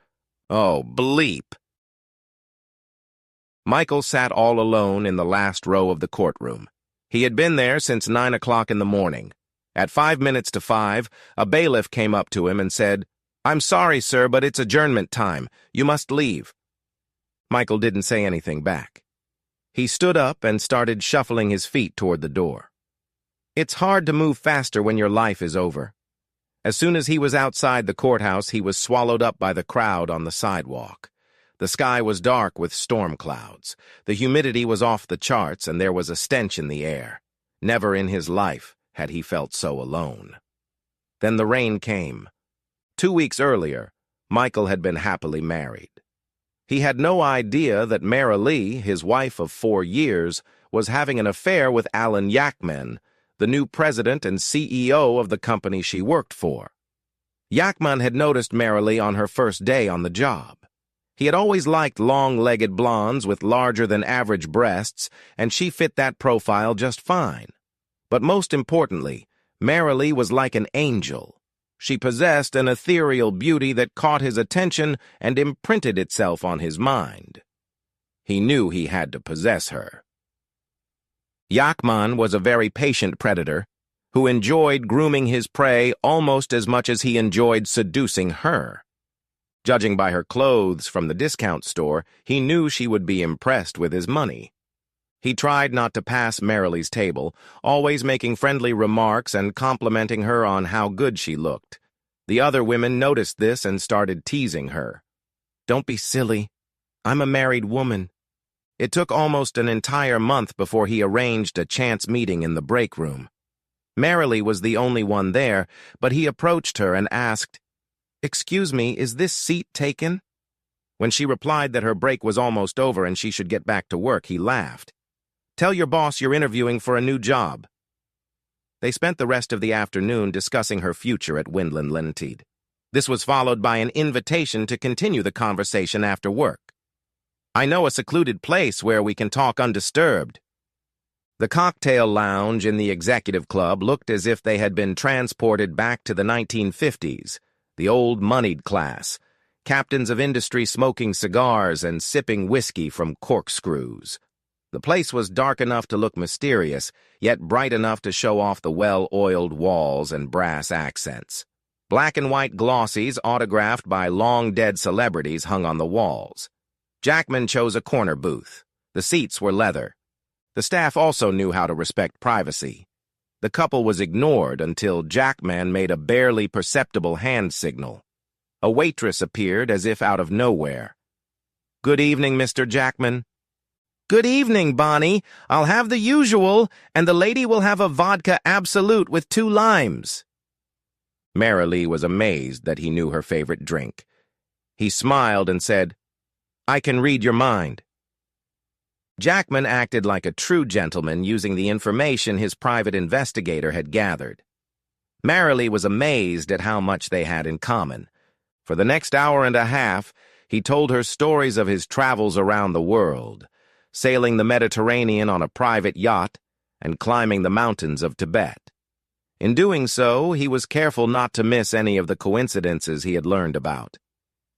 Speaker 1: Oh, bleep. Michael sat all alone in the last row of the courtroom. He had been there since 9 o'clock in the morning. At 5 minutes to 5, a bailiff came up to him and said, "I'm sorry, sir, but it's adjournment time. You must leave." Michael didn't say anything back. He stood up and started shuffling his feet toward the door. It's hard to move faster when your life is over. As soon as he was outside the courthouse, he was swallowed up by the crowd on the sidewalk. The sky was dark with storm clouds. The humidity was off the charts, and there was a stench in the air. Never in his life had he felt so alone. Then the rain came. 2 weeks earlier, Michael had been happily married. He had no idea that Mara Lee, his wife of 4 years, was having an affair with Alan Yakman, the new president and CEO of the company she worked for. Yakman had noticed Mara Lee on her first day on the job. He had always liked long-legged blondes with larger-than-average breasts, and she fit that profile just fine. But most importantly, Mara Lee was like an angel. She possessed an ethereal beauty that caught his attention and imprinted itself on his mind. He knew he had to possess her. Yakman was a very patient predator who enjoyed grooming his prey almost as much as he enjoyed seducing her. Judging by her clothes from the discount store, he knew she would be impressed with his money. He tried not to pass Mara Lee's table, always making friendly remarks and complimenting her on how good she looked. The other women noticed this and started teasing her. "Don't be silly. I'm a married woman." It took almost an entire month before he arranged a chance meeting in the break room. Mara Lee was the only one there, but he approached her and asked, "Excuse me, is this seat taken?" When she replied that her break was almost over and she should get back to work, he laughed. "Tell your boss you're interviewing for a new job." They spent the rest of the afternoon discussing her future at Windland Limited. This was followed by an invitation to continue the conversation after work. "I know a secluded place where we can talk undisturbed." The cocktail lounge in the executive club looked as if they had been transported back to the 1950s, the old moneyed class, captains of industry smoking cigars and sipping whiskey from corkscrews. The place was dark enough to look mysterious, yet bright enough to show off the well-oiled walls and brass accents. Black and white glossies autographed by long-dead celebrities hung on the walls. Jackman chose a corner booth. The seats were leather. The staff also knew how to respect privacy. The couple was ignored until Jackman made a barely perceptible hand signal. A waitress appeared as if out of nowhere. "Good evening, Mr. Jackman." "Good evening, Bonnie. I'll have the usual, and the lady will have a vodka absolute with 2 limes. Mara Lee was amazed that he knew her favorite drink. He smiled and said, "I can read your mind." Jackman acted like a true gentleman, using the information his private investigator had gathered. Mara Lee was amazed at how much they had in common. For the next hour and a half, he told her stories of his travels around the world, sailing the Mediterranean on a private yacht and climbing the mountains of Tibet. In doing so, he was careful not to miss any of the coincidences he had learned about.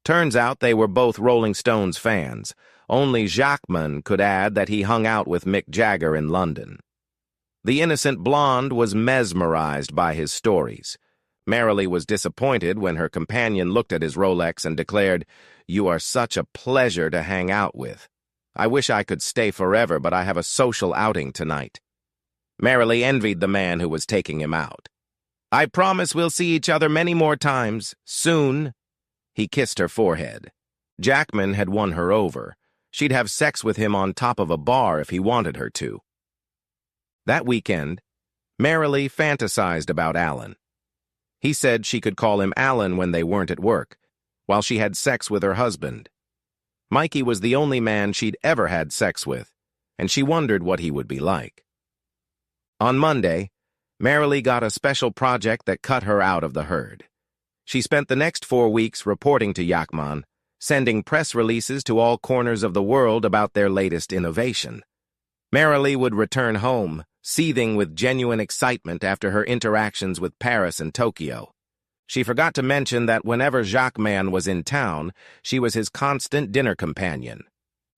Speaker 1: Turns out they were both Rolling Stones fans. Only Jackman could add that he hung out with Mick Jagger in London. The innocent blonde was mesmerized by his stories. Mara Lee was disappointed when her companion looked at his Rolex and declared, "You are such a pleasure to hang out with. I wish I could stay forever, but I have a social outing tonight." Mara Lee envied the man who was taking him out. "I promise we'll see each other many more times, soon." He kissed her forehead. Jackman had won her over. She'd have sex with him on top of a bar if he wanted her to. That weekend, Mara Lee fantasized about Alan. He said she could call him Alan when they weren't at work, while she had sex with her husband. Mikey was the only man she'd ever had sex with, and she wondered what he would be like. On Monday, Mara Lee got a special project that cut her out of the herd. She spent the next 4 weeks reporting to Yakman, sending press releases to all corners of the world about their latest innovation. Mara Lee would return home, seething with genuine excitement after her interactions with Paris and Tokyo. She forgot to mention that whenever Jackman was in town, she was his constant dinner companion.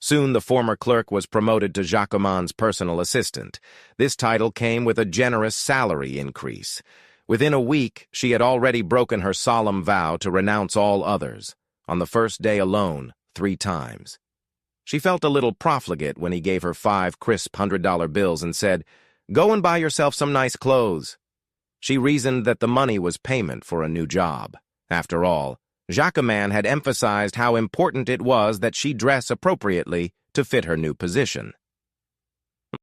Speaker 1: Soon the former clerk was promoted to Jackman's personal assistant. This title came with a generous salary increase. Within a week, she had already broken her solemn vow to renounce all others, on the first day alone, 3 times. She felt a little profligate when he gave her 5 crisp $100 bills and said, Go and buy yourself some nice clothes. She reasoned that the money was payment for a new job. After all, Jacquemin had emphasized how important it was that she dress appropriately to fit her new position.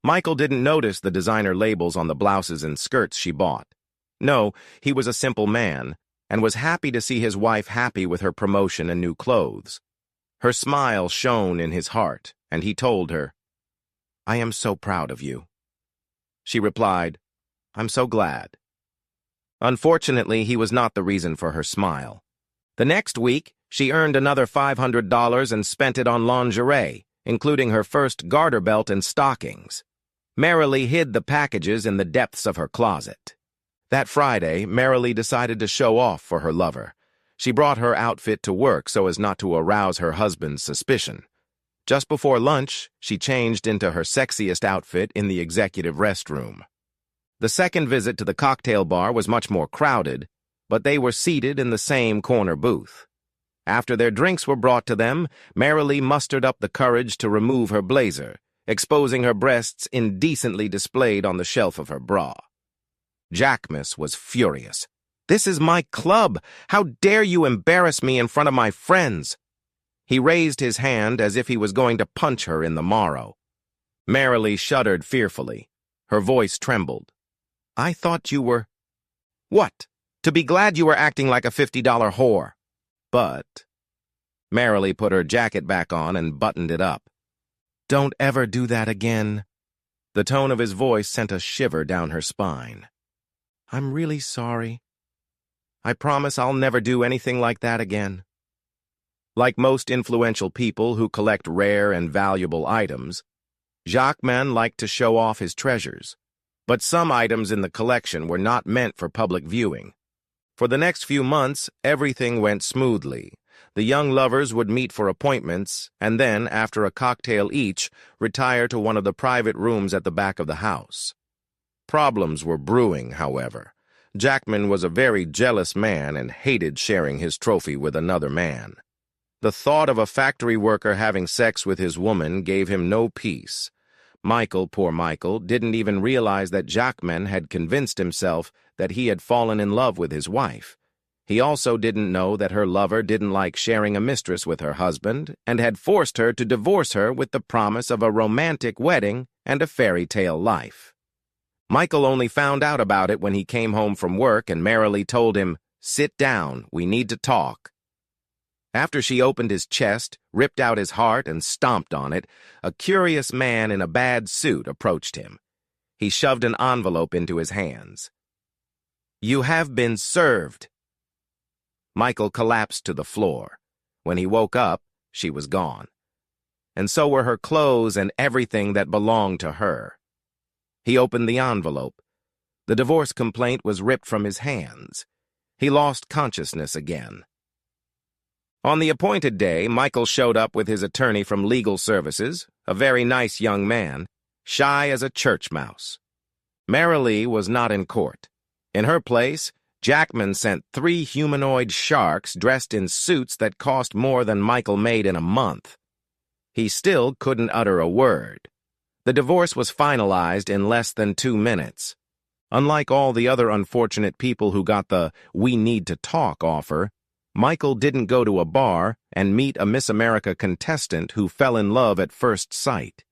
Speaker 1: Michael didn't notice the designer labels on the blouses and skirts she bought. No, he was a simple man, and was happy to see his wife happy with her promotion and new clothes. Her smile shone in his heart, and he told her, "I am so proud of you." She replied, "I'm so glad." Unfortunately, he was not the reason for her smile. The next week, she earned another $500 and spent it on lingerie, including her first garter belt and stockings. Marilee hid the packages in the depths of her closet. That Friday, Marilee decided to show off for her lover. She brought her outfit to work so as not to arouse her husband's suspicion. Just before lunch, she changed into her sexiest outfit in the executive restroom. The second visit to the cocktail bar was much more crowded, but they were seated in the same corner booth. After their drinks were brought to them, Marilee mustered up the courage to remove her blazer, exposing her breasts indecently displayed on the shelf of her bra. Jacquemin was furious. "This is my club. How dare you embarrass me in front of my friends?" He raised his hand as if he was going to punch her in the marrow. Marilee shuddered fearfully. Her voice trembled. "I thought you were—" "What? To be glad you were acting like a $50 whore." "But—" Marilee put her jacket back on and buttoned it up. "Don't ever do that again." The tone of his voice sent a shiver down her spine. "I'm really sorry. I promise I'll never do anything like that again." Like most influential people who collect rare and valuable items, Jacquemin liked to show off his treasures. But some items in the collection were not meant for public viewing. For the next few months, everything went smoothly. The young lovers would meet for appointments, and then, after a cocktail each, retire to one of the private rooms at the back of the house. Problems were brewing, however. Jacquemin was a very jealous man and hated sharing his trophy with another man. The thought of a factory worker having sex with his woman gave him no peace. Michael, poor Michael, didn't even realize that Jacquemin had convinced himself that he had fallen in love with his wife. He also didn't know that her lover didn't like sharing a mistress with her husband and had forced her to divorce her with the promise of a romantic wedding and a fairy tale life. Michael only found out about it when he came home from work and Marilee told him, "Sit down, we need to talk." After she opened his chest, ripped out his heart, and stomped on it, a curious man in a bad suit approached him. He shoved an envelope into his hands. "You have been served." Michael collapsed to the floor. When he woke up, she was gone. And so were her clothes and everything that belonged to her. He opened the envelope. The divorce complaint was ripped from his hands. He lost consciousness again. On the appointed day, Michael showed up with his attorney from legal services, a very nice young man, shy as a church mouse. Marilee was not in court. In her place, Jacquemin sent 3 humanoid sharks dressed in suits that cost more than Michael made in a month. He still couldn't utter a word. The divorce was finalized in less than 2 minutes. Unlike all the other unfortunate people who got the "we need to talk" offer, Michael didn't go to a bar and meet a Miss America contestant who fell in love at first sight.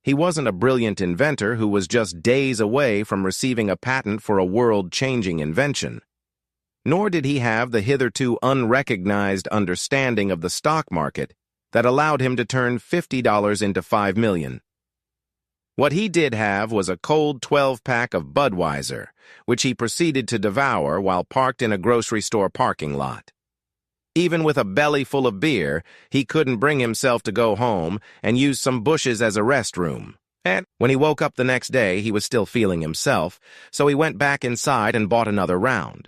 Speaker 1: He wasn't a brilliant inventor who was just days away from receiving a patent for a world-changing invention. Nor did he have the hitherto unrecognized understanding of the stock market that allowed him to turn $50 into $5 million. What he did have was a cold 12-pack of Budweiser, which he proceeded to devour while parked in a grocery store parking lot. Even with a belly full of beer, he couldn't bring himself to go home and use some bushes as a restroom. And when he woke up the next day, he was still feeling himself, so he went back inside and bought another round.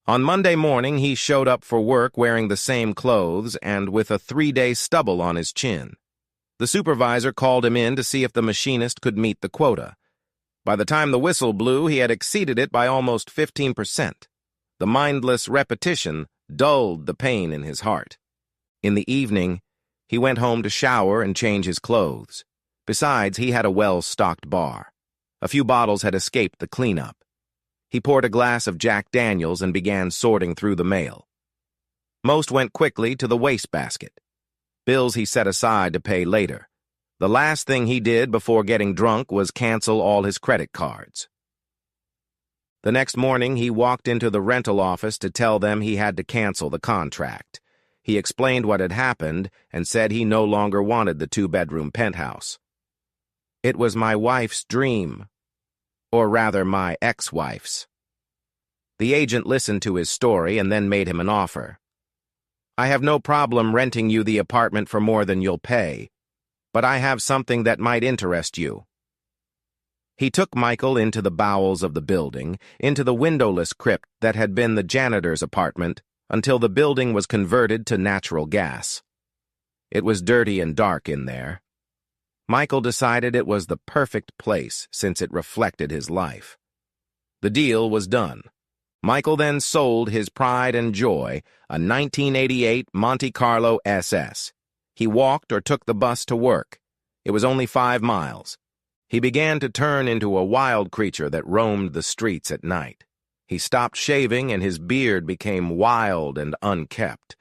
Speaker 1: On Monday morning, he showed up for work wearing the same clothes and with a 3-day stubble on his chin. The supervisor called him in to see if the machinist could meet the quota. By the time the whistle blew, he had exceeded it by almost 15%. The mindless repetition dulled the pain in his heart. In the evening, he went home to shower and change his clothes. Besides, he had a well-stocked bar. A few bottles had escaped the cleanup. He poured a glass of Jack Daniels and began sorting through the mail. Most went quickly to the wastebasket. Bills he set aside to pay later. The last thing he did before getting drunk was cancel all his credit cards. The next morning, he walked into the rental office to tell them he had to cancel the contract. He explained what had happened and said he no longer wanted the two-bedroom penthouse. It was my wife's dream. Or rather, my ex-wife's. The agent listened to his story and then made him an offer. I have no problem renting you the apartment for more than you'll pay, but I have something that might interest you. He took Michael into the bowels of the building, into the windowless crypt that had been the janitor's apartment, until the building was converted to natural gas. It was dirty and dark in there. Michael decided it was the perfect place since it reflected his life. The deal was done. Michael then sold his pride and joy, a 1988 Monte Carlo SS. He walked or took the bus to work. It was only 5 miles. He began to turn into a wild creature that roamed the streets at night. He stopped shaving and his beard became wild and unkempt.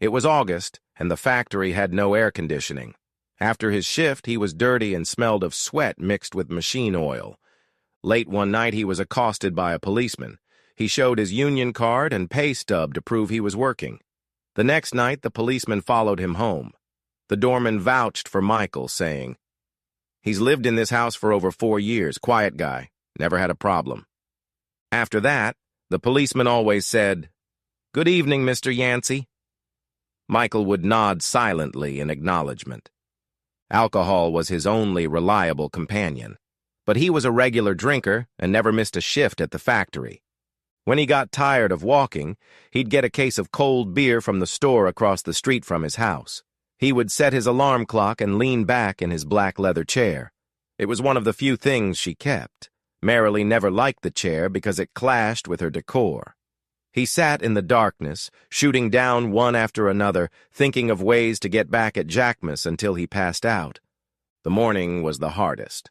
Speaker 1: It was August, and the factory had no air conditioning. After his shift, he was dirty and smelled of sweat mixed with machine oil. Late one night, he was accosted by a policeman. He showed his union card and pay stub to prove he was working. The next night, the policeman followed him home. The doorman vouched for Michael, saying, "He's lived in this house for over 4 years, quiet guy, never had a problem." After that, the policeman always said, "Good evening, Mr. Yancey." Michael would nod silently in acknowledgement. Alcohol was his only reliable companion, but he was a regular drinker and never missed a shift at the factory. When he got tired of walking, he'd get a case of cold beer from the store across the street from his house. He would set his alarm clock and lean back in his black leather chair. It was one of the few things she kept. Marilee never liked the chair because it clashed with her decor. He sat in the darkness, shooting down one after another, thinking of ways to get back at Jackmus until he passed out. The morning was the hardest.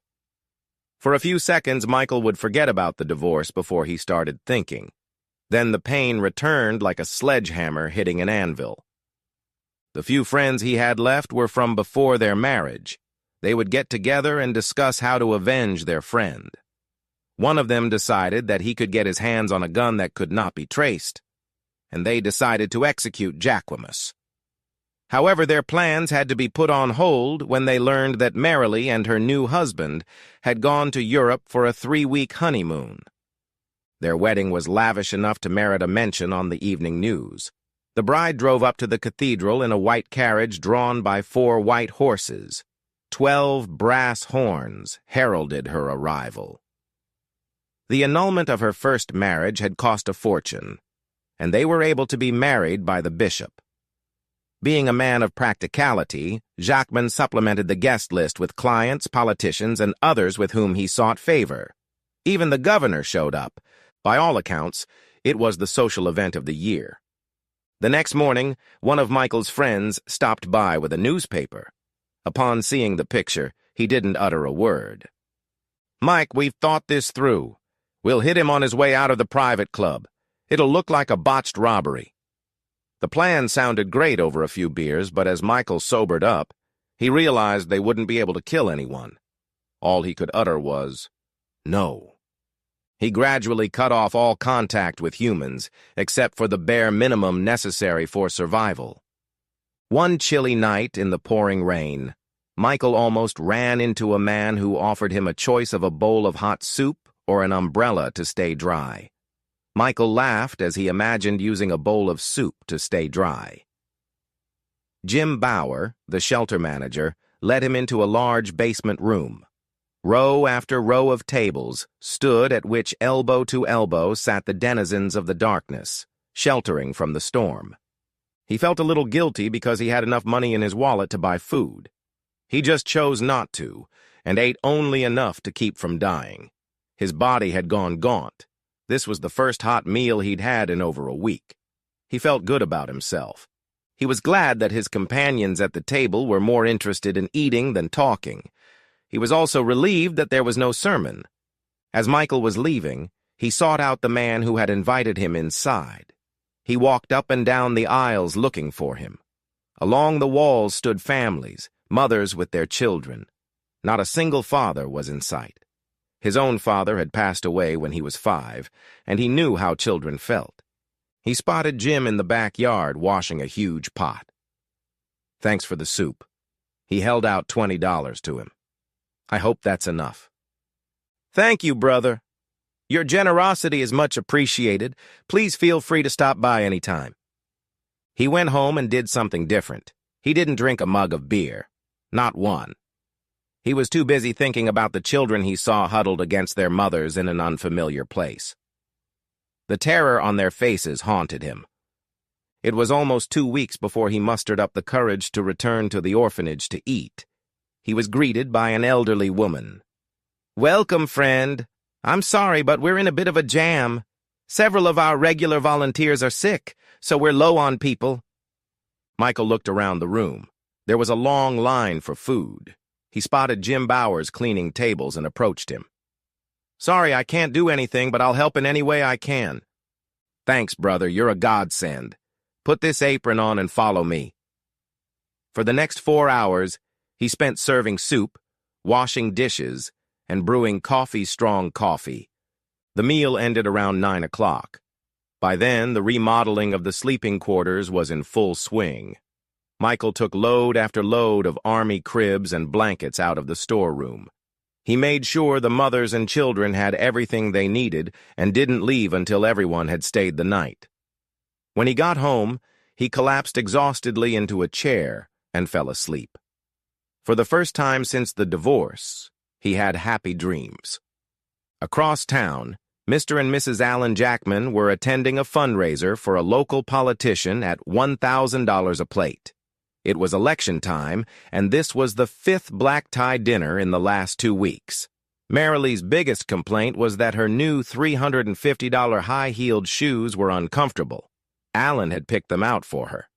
Speaker 1: For a few seconds, Michael would forget about the divorce before he started thinking. Then the pain returned like a sledgehammer hitting an anvil. The few friends he had left were from before their marriage. They would get together and discuss how to avenge their friend. One of them decided that he could get his hands on a gun that could not be traced, and they decided to execute Jacquemus. However, their plans had to be put on hold when they learned that Marilee and her new husband had gone to Europe for a 3-week honeymoon. Their wedding was lavish enough to merit a mention on the evening news. The bride drove up to the cathedral in a white carriage drawn by 4 white horses. 12 brass horns heralded her arrival. The annulment of her first marriage had cost a fortune, and they were able to be married by the bishop. Being a man of practicality, Jacquemin supplemented the guest list with clients, politicians, and others with whom he sought favor. Even the governor showed up. By all accounts, it was the social event of the year. The next morning, one of Michael's friends stopped by with a newspaper. Upon seeing the picture, he didn't utter a word. "Mike, we've thought this through. We'll hit him on his way out of the private club. It'll look like a botched robbery." The plan sounded great over a few beers, but as Michael sobered up, he realized they wouldn't be able to kill anyone. All he could utter was, "No." He gradually cut off all contact with humans, except for the bare minimum necessary for survival. One chilly night in the pouring rain, Michael almost ran into a man who offered him a choice of a bowl of hot soup or an umbrella to stay dry. Michael laughed as he imagined using a bowl of soup to stay dry. Jim Bauer, the shelter manager, led him into a large basement room. Row after row of tables stood at which elbow to elbow sat the denizens of the darkness, sheltering from the storm. He felt a little guilty because he had enough money in his wallet to buy food. He just chose not to, and ate only enough to keep from dying. His body had gone gaunt. This was the first hot meal he'd had in over a week. He felt good about himself. He was glad that his companions at the table were more interested in eating than talking. He was also relieved that there was no sermon. As Michael was leaving, he sought out the man who had invited him inside. He walked up and down the aisles looking for him. Along the walls stood families, mothers with their children. Not a single father was in sight. His own father had passed away when he was 5, and he knew how children felt. He spotted Jim in the backyard washing a huge pot. "Thanks for the soup." He held out $20 to him. "I hope that's enough." "Thank you, brother. Your generosity is much appreciated. Please feel free to stop by anytime." He went home and did something different. He didn't drink a mug of beer. Not one. He was too busy thinking about the children he saw huddled against their mothers in an unfamiliar place. The terror on their faces haunted him. It was almost 2 weeks before he mustered up the courage to return to the orphanage to eat. He was greeted by an elderly woman. "Welcome, friend. I'm sorry, but we're in a bit of a jam. Several of our regular volunteers are sick, so we're low on people." Michael looked around the room. There was a long line for food. He spotted Jim Bowers cleaning tables and approached him. "Sorry, I can't do anything, but I'll help in any way I can." "Thanks, brother. You're a godsend. Put this apron on and follow me." For the next 4 hours, he spent serving soup, washing dishes, and brewing coffee-strong coffee. The meal ended around 9 o'clock. By then, the remodeling of the sleeping quarters was in full swing. Michael took load after load of army cribs and blankets out of the storeroom. He made sure the mothers and children had everything they needed and didn't leave until everyone had stayed the night. When he got home, he collapsed exhaustedly into a chair and fell asleep. For the first time since the divorce, he had happy dreams. Across town, Mr. and Mrs. Allen Jackman were attending a fundraiser for a local politician at $1,000 a plate. It was election time, and this was the 5th black-tie dinner in the last 2 weeks. Marilee's biggest complaint was that her new $350 high-heeled shoes were uncomfortable. Allen had picked them out for her.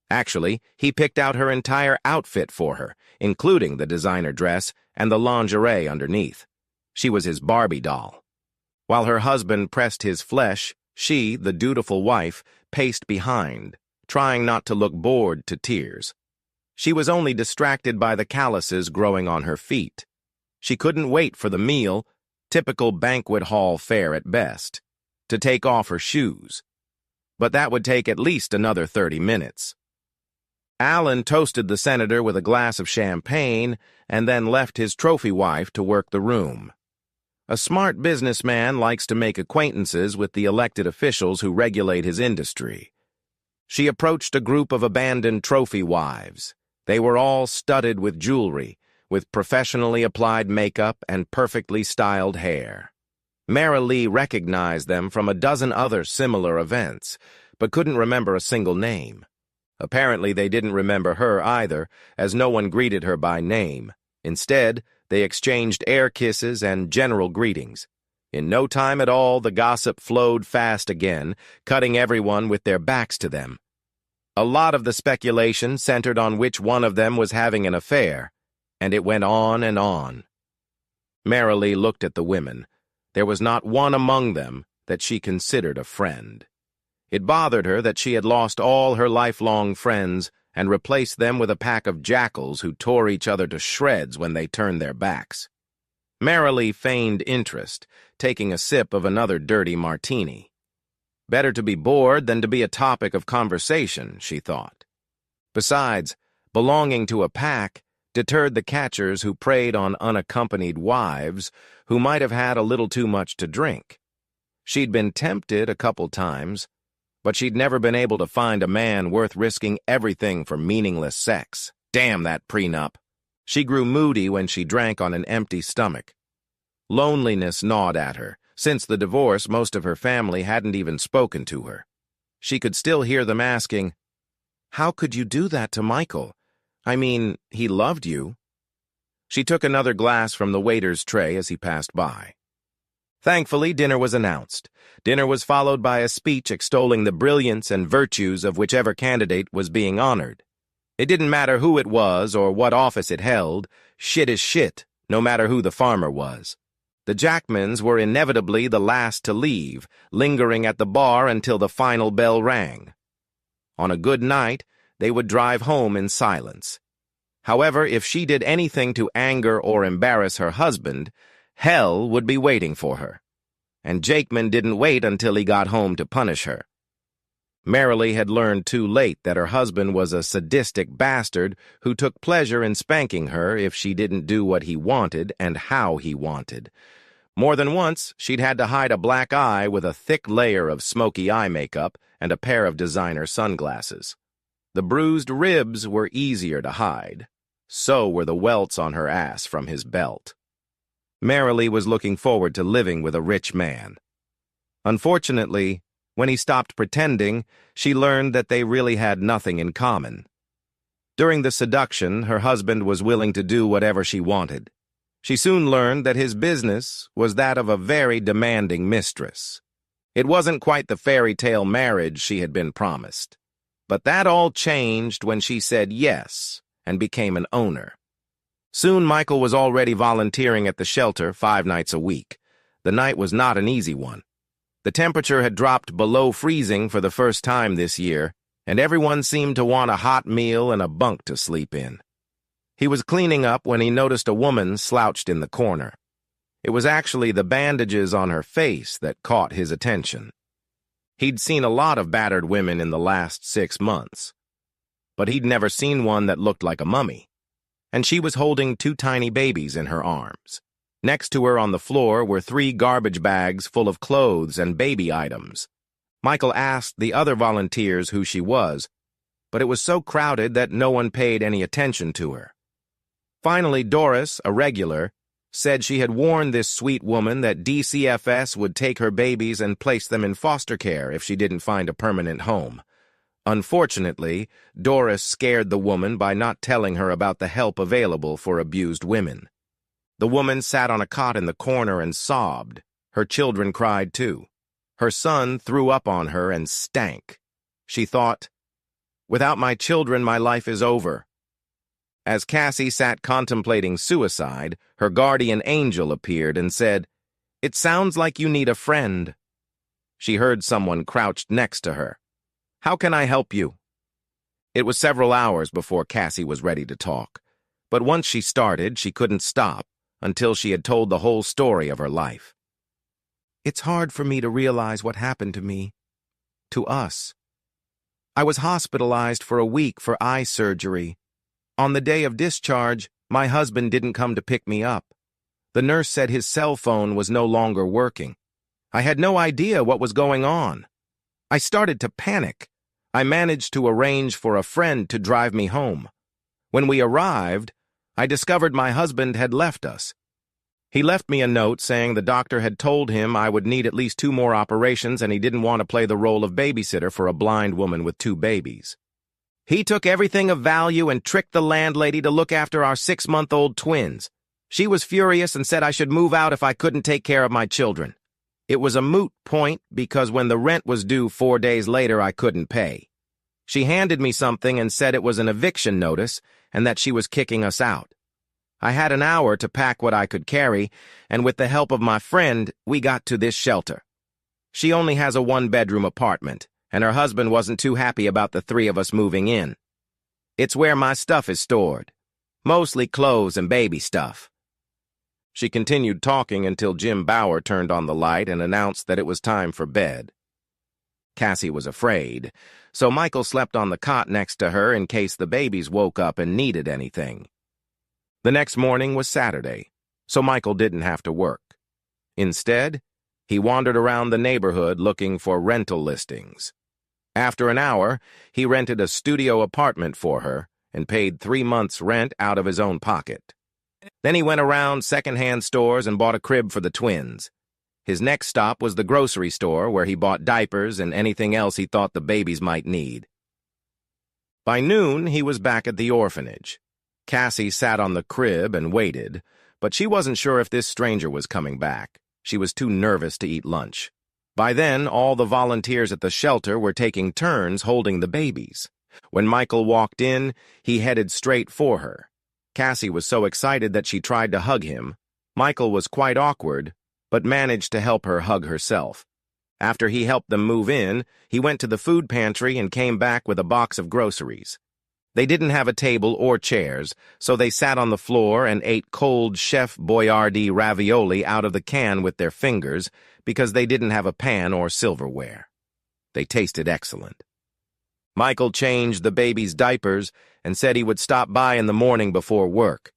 Speaker 1: Actually, he picked out her entire outfit for her, including the designer dress and the lingerie underneath. She was his Barbie doll. While her husband pressed his flesh, she, the dutiful wife, paced behind, trying not to look bored to tears. She was only distracted by the calluses growing on her feet. She couldn't wait for the meal, typical banquet hall fare at best, to take off her shoes. But that would take at least another 30 minutes. Allen toasted the senator with a glass of champagne and then left his trophy wife to work the room. A smart businessman likes to make acquaintances with the elected officials who regulate his industry. She approached a group of abandoned trophy wives. They were all studded with jewelry, with professionally applied makeup and perfectly styled hair. Marilee recognized them from a dozen other similar events, but couldn't remember a single name. Apparently, they didn't remember her either, as no one greeted her by name. Instead, they exchanged air kisses and general greetings. In no time at all, the gossip flowed fast again, cutting everyone with their backs to them. A lot of the speculation centered on which one of them was having an affair, and it went on and on. Marilee looked at the women. There was not one among them that she considered a friend. It bothered her that she had lost all her lifelong friends and replaced them with a pack of jackals who tore each other to shreds when they turned their backs. Marilee feigned interest, taking a sip of another dirty martini. Better to be bored than to be a topic of conversation, she thought. Besides, belonging to a pack deterred the catchers who preyed on unaccompanied wives who might have had a little too much to drink. She'd been tempted a couple times, but she'd never been able to find a man worth risking everything for meaningless sex. Damn that prenup. She grew moody when she drank on an empty stomach. Loneliness gnawed at her. Since the divorce, most of her family hadn't even spoken to her. She could still hear them asking, "How could you do that to Michael? I mean, he loved you." She took another glass from the waiter's tray as he passed by. Thankfully, dinner was announced. Dinner was followed by a speech extolling the brilliance and virtues of whichever candidate was being honored. It didn't matter who it was or what office it held. Shit is shit, no matter who the farmer was. The Jackmans were inevitably the last to leave, lingering at the bar until the final bell rang. On a good night, they would drive home in silence. However, if she did anything to anger or embarrass her husband, hell would be waiting for her. And Jakeman didn't wait until he got home to punish her. Marilee had learned too late that her husband was a sadistic bastard who took pleasure in spanking her if she didn't do what he wanted and how he wanted. More than once, she'd had to hide a black eye with a thick layer of smoky eye makeup and a pair of designer sunglasses. The bruised ribs were easier to hide. So were the welts on her ass from his belt. Marilee was looking forward to living with a rich man. Unfortunately, when he stopped pretending, she learned that they really had nothing in common. During the seduction, her husband was willing to do whatever she wanted. She soon learned that his business was that of a very demanding mistress. It wasn't quite the fairy tale marriage she had been promised. But that all changed when she said yes and became an owner. Soon Michael was already volunteering at the shelter 5 nights a week. The night was not an easy one. The temperature had dropped below freezing for the first time this year, and everyone seemed to want a hot meal and a bunk to sleep in. He was cleaning up when he noticed a woman slouched in the corner. It was actually the bandages on her face that caught his attention. He'd seen a lot of battered women in the last 6 months, but he'd never seen one that looked like a mummy. And she was holding 2 tiny babies in her arms. Next to her on the floor were 3 garbage bags full of clothes and baby items. Michael asked the other volunteers who she was, but it was so crowded that no one paid any attention to her. Finally, Doris, a regular, said she had warned this sweet woman that DCFS would take her babies and place them in foster care if she didn't find a permanent home. Unfortunately, Doris scared the woman by not telling her about the help available for abused women. The woman sat on a cot in the corner and sobbed. Her children cried too. Her son threw up on her and stank. She thought, "Without my children, my life is over." As Cassie sat contemplating suicide, her guardian angel appeared and said, "It sounds like you need a friend." She heard someone crouched next to her. "How can I help you?" It was several hours before Cassie was ready to talk, but once she started, she couldn't stop until she had told the whole story of her life. "It's hard for me to realize what happened to me, to us. I was hospitalized for a week for eye surgery. On the day of discharge, my husband didn't come to pick me up. The nurse said his cell phone was no longer working. I had no idea what was going on. I started to panic. I managed to arrange for a friend to drive me home. When we arrived, I discovered my husband had left us. He left me a note saying the doctor had told him I would need at least 2 more operations and he didn't want to play the role of babysitter for a blind woman with 2 babies. He took everything of value and tricked the landlady to look after our 6-month-old twins. She was furious and said I should move out if I couldn't take care of my children. It was a moot point because when the rent was due 4 days later, I couldn't pay. She handed me something and said it was an eviction notice and that she was kicking us out. I had an hour to pack what I could carry, and with the help of my friend, we got to this shelter. She only has a 1-bedroom apartment, and her husband wasn't too happy about the 3 of us moving in. It's where my stuff is stored, mostly clothes and baby stuff." She continued talking until Jim Bauer turned on the light and announced that it was time for bed. Cassie was afraid, so Michael slept on the cot next to her in case the babies woke up and needed anything. The next morning was Saturday, so Michael didn't have to work. Instead, he wandered around the neighborhood looking for rental listings. After an hour, he rented a studio apartment for her and paid 3 months' rent out of his own pocket. Then he went around second-hand stores and bought a crib for the twins. His next stop was the grocery store, where he bought diapers and anything else he thought the babies might need. By noon, he was back at the orphanage. Cassie sat on the crib and waited, but she wasn't sure if this stranger was coming back. She was too nervous to eat lunch. By then, all the volunteers at the shelter were taking turns holding the babies. When Michael walked in, he headed straight for her. Cassie was so excited that she tried to hug him, Michael was quite awkward, but managed to help her hug herself. After he helped them move in, he went to the food pantry and came back with a box of groceries. They didn't have a table or chairs, so they sat on the floor and ate cold Chef Boyardee ravioli out of the can with their fingers because they didn't have a pan or silverware. They tasted excellent. Michael changed the baby's diapers and said he would stop by in the morning before work.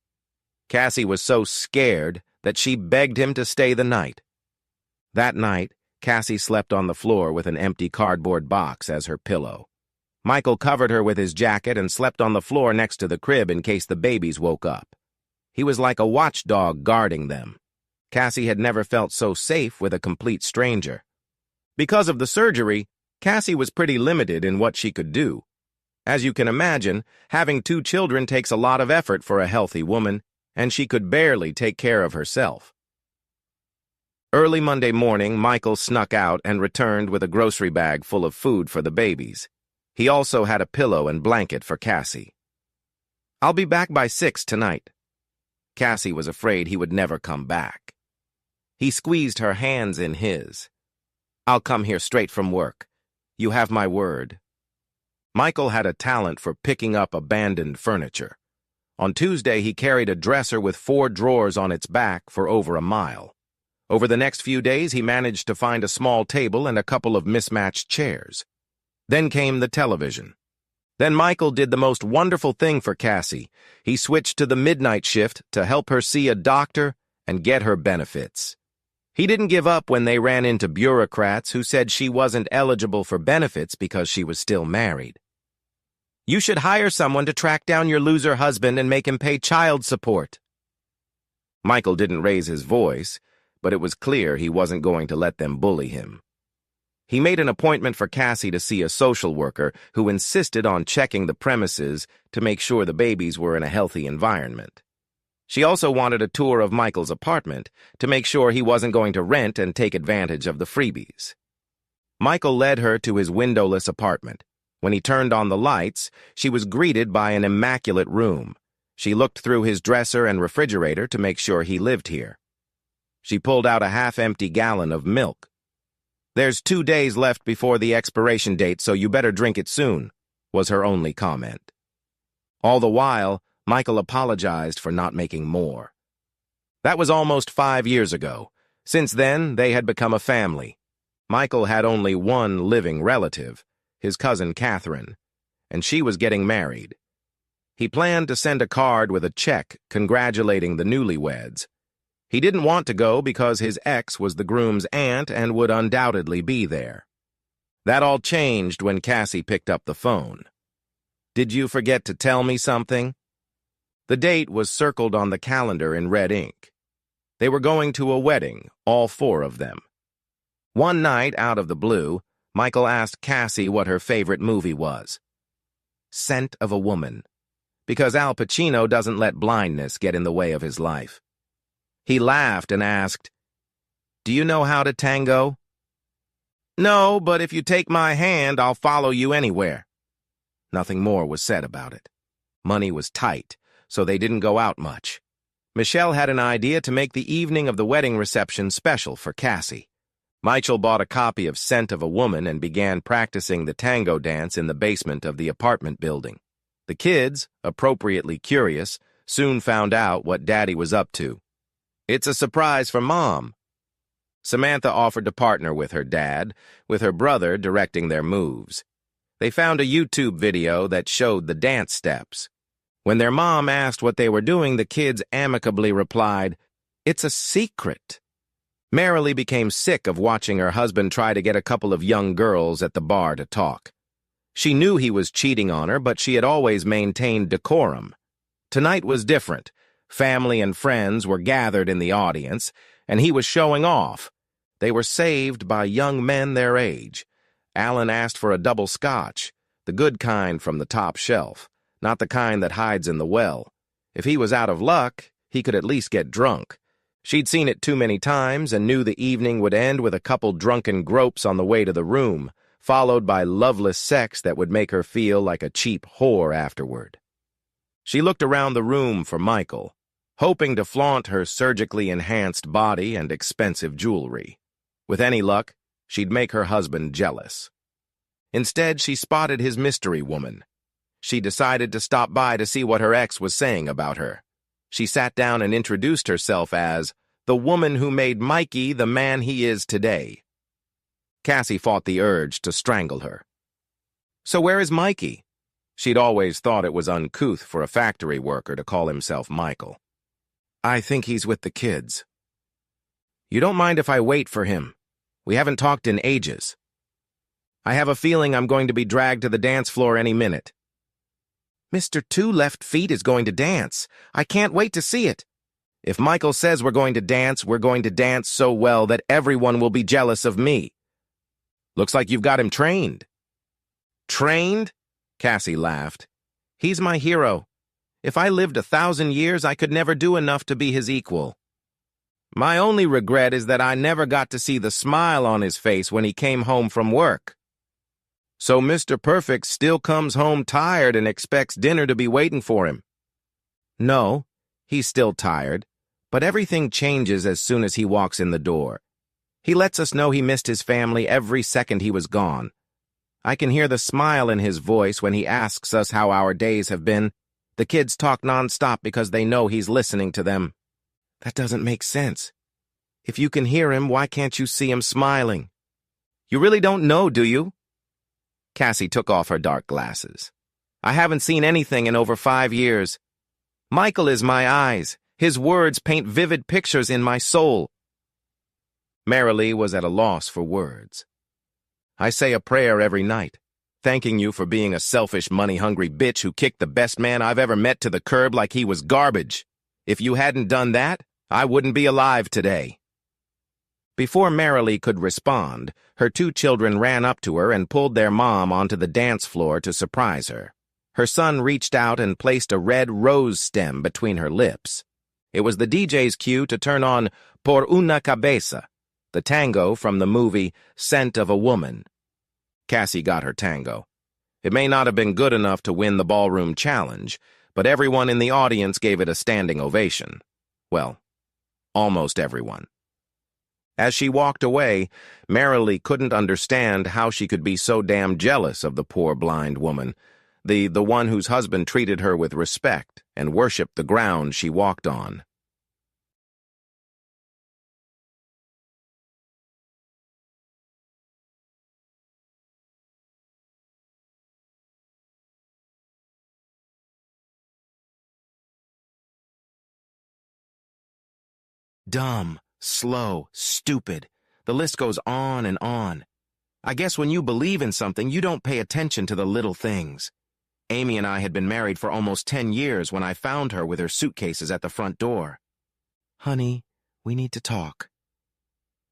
Speaker 1: Cassie was so scared that she begged him to stay the night. That night, Cassie slept on the floor with an empty cardboard box as her pillow. Michael covered her with his jacket and slept on the floor next to the crib in case the babies woke up. He was like a watchdog guarding them. Cassie had never felt so safe with a complete stranger. Because of the surgery, Cassie was pretty limited in what she could do. As you can imagine, having 2 children takes a lot of effort for a healthy woman, and she could barely take care of herself. Early Monday morning, Michael snuck out and returned with a grocery bag full of food for the babies. He also had a pillow and blanket for Cassie. "I'll be back by 6 tonight." Cassie was afraid he would never come back. He squeezed her hands in his. "I'll come here straight from work. You have my word." Michael had a talent for picking up abandoned furniture. On Tuesday, he carried a dresser with 4 drawers on its back for over a mile. Over the next few days, he managed to find a small table and a couple of mismatched chairs. Then came the television. Then Michael did the most wonderful thing for Cassie. He switched to the midnight shift to help her see a doctor and get her benefits. He didn't give up when they ran into bureaucrats who said she wasn't eligible for benefits because she was still married. "You should hire someone to track down your loser husband and make him pay child support." Michael didn't raise his voice, but it was clear he wasn't going to let them bully him. He made an appointment for Cassie to see a social worker who insisted on checking the premises to make sure the babies were in a healthy environment. She also wanted a tour of Michael's apartment to make sure he wasn't going to rent and take advantage of the freebies. Michael led her to his windowless apartment. When he turned on the lights, she was greeted by an immaculate room. She looked through his dresser and refrigerator to make sure he lived here. She pulled out a half-empty gallon of milk. "There's 2 days left before the expiration date, so you better drink it soon," was her only comment. All the while, Michael apologized for not making more. That was almost 5 years ago. Since then, they had become a family. Michael had only one living relative, his cousin Catherine, and she was getting married. He planned to send a card with a check congratulating the newlyweds. He didn't want to go because his ex was the groom's aunt and would undoubtedly be there. That all changed when Cassie picked up the phone. "Did you forget to tell me something?" The date was circled on the calendar in red ink. They were going to a wedding, all 4 of them. One night, out of the blue, Michael asked Cassie what her favorite movie was. "Scent of a Woman," because Al Pacino doesn't let blindness get in the way of his life. He laughed and asked, "Do you know how to tango?" "No, but if you take my hand, I'll follow you anywhere." Nothing more was said about it. Money was tight, so they didn't go out much. Michelle had an idea to make the evening of the wedding reception special for Cassie. Michael bought a copy of Scent of a Woman and began practicing the tango dance in the basement of the apartment building. The kids, appropriately curious, soon found out what Daddy was up to. "It's a surprise for Mom." Samantha offered to partner with her dad, with her brother directing their moves. They found a YouTube video that showed the dance steps. When their mom asked what they were doing, the kids amicably replied, "It's a secret." Marilee became sick of watching her husband try to get a couple of young girls at the bar to talk. She knew he was cheating on her, but she had always maintained decorum. Tonight was different. Family and friends were gathered in the audience, and he was showing off. They were saved by young men their age. Alan asked for a double scotch, the good kind from the top shelf, not the kind that hides in the well. If he was out of luck, he could at least get drunk. She'd seen it too many times and knew the evening would end with a couple drunken gropes on the way to the room, followed by loveless sex that would make her feel like a cheap whore afterward. She looked around the room for Michael. hoping to flaunt her surgically enhanced body and expensive jewelry. With any luck, she'd make her husband jealous. Instead, she spotted his mystery woman. She decided to stop by to see what her ex was saying about her. She sat down and introduced herself as the woman who made Mikey the man he is today. Cassie fought the urge to strangle her. So where is Mikey? She'd always thought it was uncouth for a factory worker to call himself Michael. I think he's with the kids. You don't mind if I wait for him? We haven't talked in ages. I have a feeling I'm going to be dragged to the dance floor any minute. Mr. Two Left Feet is going to dance. I can't wait to see it. If Michael says we're going to dance so well that everyone will be jealous of me. Looks like you've got him trained. Trained? Cassie laughed. He's my hero. If I lived 1,000 years, I could never do enough to be his equal. My only regret is that I never got to see the smile on his face when he came home from work. So Mr. Perfect still comes home tired and expects dinner to be waiting for him. No, he's still tired, but everything changes as soon as he walks in the door. He lets us know he missed his family every second he was gone. I can hear the smile in his voice when he asks us how our days have been. The kids talk nonstop because they know he's listening to them. That doesn't make sense. If you can hear him, why can't you see him smiling? You really don't know, do you? Cassie took off her dark glasses. I haven't seen anything in over 5 years. Michael is my eyes. His words paint vivid pictures in my soul. Marilee was at a loss for words. I say a prayer every night, thanking you for being a selfish, money-hungry bitch who kicked the best man I've ever met to the curb like he was garbage. If you hadn't done that, I wouldn't be alive today. Before Marilee could respond, her 2 children ran up to her and pulled their mom onto the dance floor to surprise her. Her son reached out and placed a red rose stem between her lips. It was the DJ's cue to turn on Por una Cabeza, the tango from the movie Scent of a Woman. Cassie got her tango. It may not have been good enough to win the ballroom challenge, but everyone in the audience gave it a standing ovation. Well, almost everyone. As she walked away, Marilee couldn't understand how she could be so damn jealous of the poor blind woman, the one whose husband treated her with respect and worshipped the ground she walked on. Dumb, slow, stupid. The list goes on and on. I guess when you believe in something, you don't pay attention to the little things. Amy and I had been married for almost 10 years when I found her with her suitcases at the front door. Honey, we need to talk.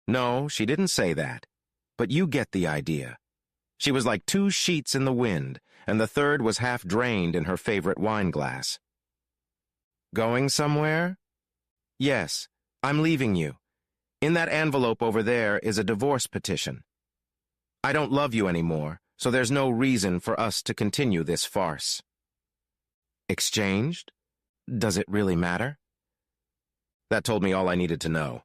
Speaker 1: No, she didn't say that. But you get the idea. She was like 2 sheets in the wind, and the third was half drained in her favorite wine glass. Going somewhere? Yes. I'm leaving you. In that envelope over there is a divorce petition. I don't love you anymore, so there's no reason for us to continue this farce. Exchanged? Does it really matter? That told me all I needed to know.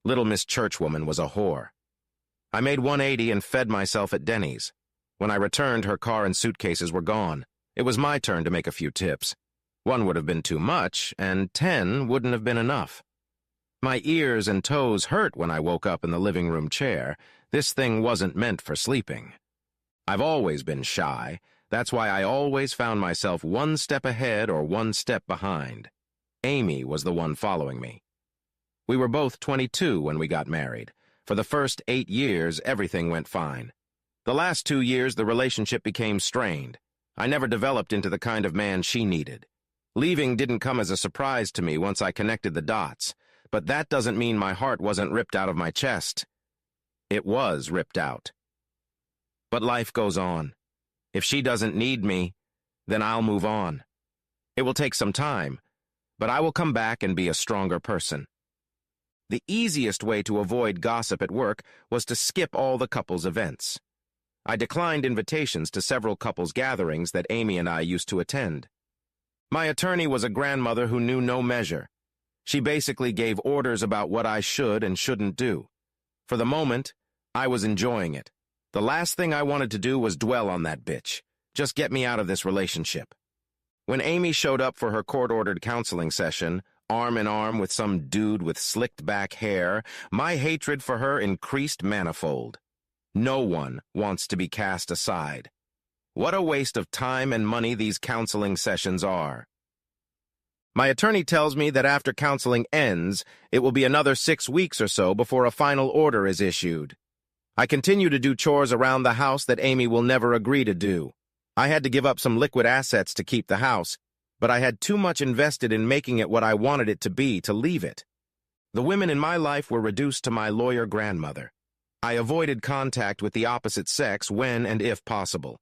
Speaker 1: Little Miss Churchwoman was a whore. I made 180 and fed myself at Denny's. When I returned, her car and suitcases were gone. It was my turn to make a few tips. 1 would have been too much, and 10 wouldn't have been enough. My ears and toes hurt when I woke up in the living room chair. This thing wasn't meant for sleeping. I've always been shy. That's why I always found myself 1 step ahead or 1 step behind. Amy was the one following me. We were both 22 when we got married. For the first 8 years, everything went fine. The last 2 years, the relationship became strained. I never developed into the kind of man she needed. Leaving didn't come as a surprise to me once I connected the dots. But that doesn't mean my heart wasn't ripped out of my chest. It was ripped out. But life goes on. If she doesn't need me, then I'll move on. It will take some time, but I will come back and be a stronger person. The easiest way to avoid gossip at work was to skip all the couples' events. I declined invitations to several couples' gatherings that Amy and I used to attend. My attorney was a grandmother who knew no measure. She basically gave orders about what I should and shouldn't do. For the moment, I was enjoying it. The last thing I wanted to do was dwell on that bitch. Just get me out of this relationship. When Amy showed up for her court-ordered counseling session, arm in arm with some dude with slicked-back hair, my hatred for her increased manifold. No one wants to be cast aside. What a waste of time and money these counseling sessions are. My attorney tells me that after counseling ends, it will be another 6 weeks or so before a final order is issued. I continue to do chores around the house that Amy will never agree to do. I had to give up some liquid assets to keep the house, but I had too much invested in making it what I wanted it to be to leave it. The women in my life were reduced to my lawyer grandmother. I avoided contact with the opposite sex when and if possible.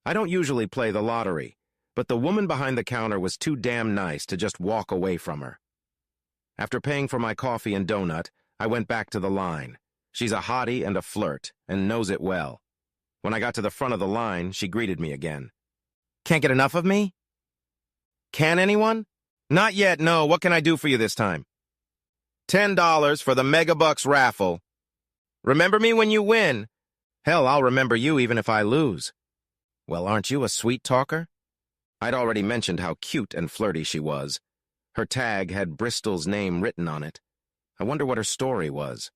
Speaker 1: I don't usually play the lottery, but the woman behind the counter was too damn nice to just walk away from her. After paying for my coffee and donut, I went back to the line. She's a hottie and a flirt, and knows it well. When I got to the front of the line, she greeted me again. Can't get enough of me? Can anyone? Not yet, no. What can I do for you this time? $10 for the Megabucks raffle. Remember me when you win. Hell, I'll remember you even if I lose. Well, aren't you a sweet talker? I'd already mentioned how cute and flirty she was. Her tag had Bristol's name written on it. I wonder what her story was.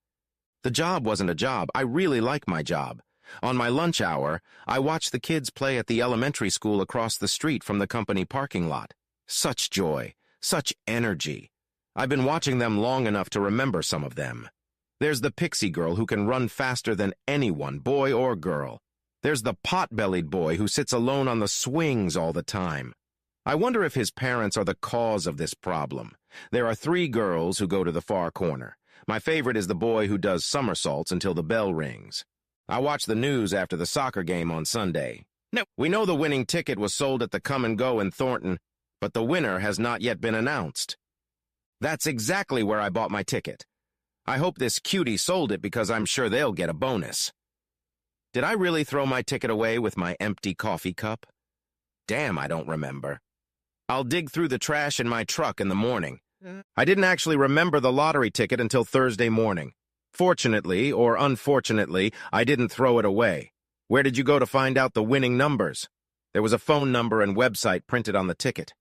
Speaker 1: The job wasn't a job. I really like my job. On my lunch hour, I watched the kids play at the elementary school across the street from the company parking lot. Such joy, such energy. I've been watching them long enough to remember some of them. There's the pixie girl who can run faster than anyone, boy or girl. There's the pot-bellied boy who sits alone on the swings all the time. I wonder if his parents are the cause of this problem. There are 3 girls who go to the far corner. My favorite is the boy who does somersaults until the bell rings. I watch the news after the soccer game on Sunday. No, we know the winning ticket was sold at the Come and Go in Thornton, but the winner has not yet been announced. That's exactly where I bought my ticket. I hope this cutie sold it because I'm sure they'll get a bonus. Did I really throw my ticket away with my empty coffee cup? Damn, I don't remember. I'll dig through the trash in my truck in the morning. I didn't actually remember the lottery ticket until Thursday morning. Fortunately, or unfortunately, I didn't throw it away. Where did you go to find out the winning numbers? There was a phone number and website printed on the ticket.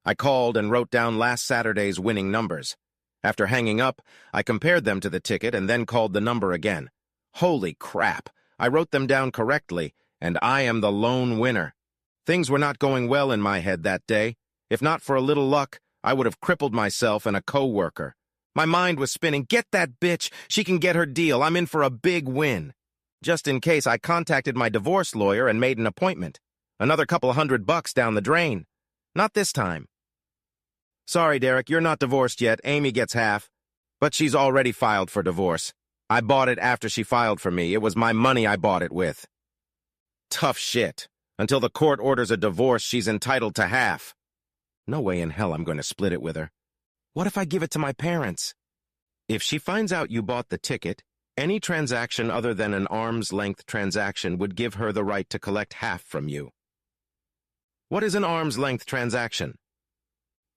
Speaker 1: I called and wrote down last Saturday's winning numbers. After hanging up, I compared them to the ticket and then called the number again. Holy crap! I wrote them down correctly, and I am the lone winner. Things were not going well in my head that day. If not for a little luck, I would have crippled myself and a co-worker. My mind was spinning, get that bitch, she can get her deal, I'm in for a big win. Just in case, I contacted my divorce lawyer and made an appointment. Another couple $100 down the drain. Not this time. Sorry, Derek, you're not divorced yet, Amy gets half. But she's already filed for divorce. I bought it after she filed for me, it was my money I bought it with. Tough shit. Until the court orders a divorce, she's entitled to half. No way in hell I'm going to split it with her. What if I give it to my parents? If she finds out you bought the ticket, any transaction other than an arm's-length transaction would give her the right to collect half from you. What is an arm's-length transaction?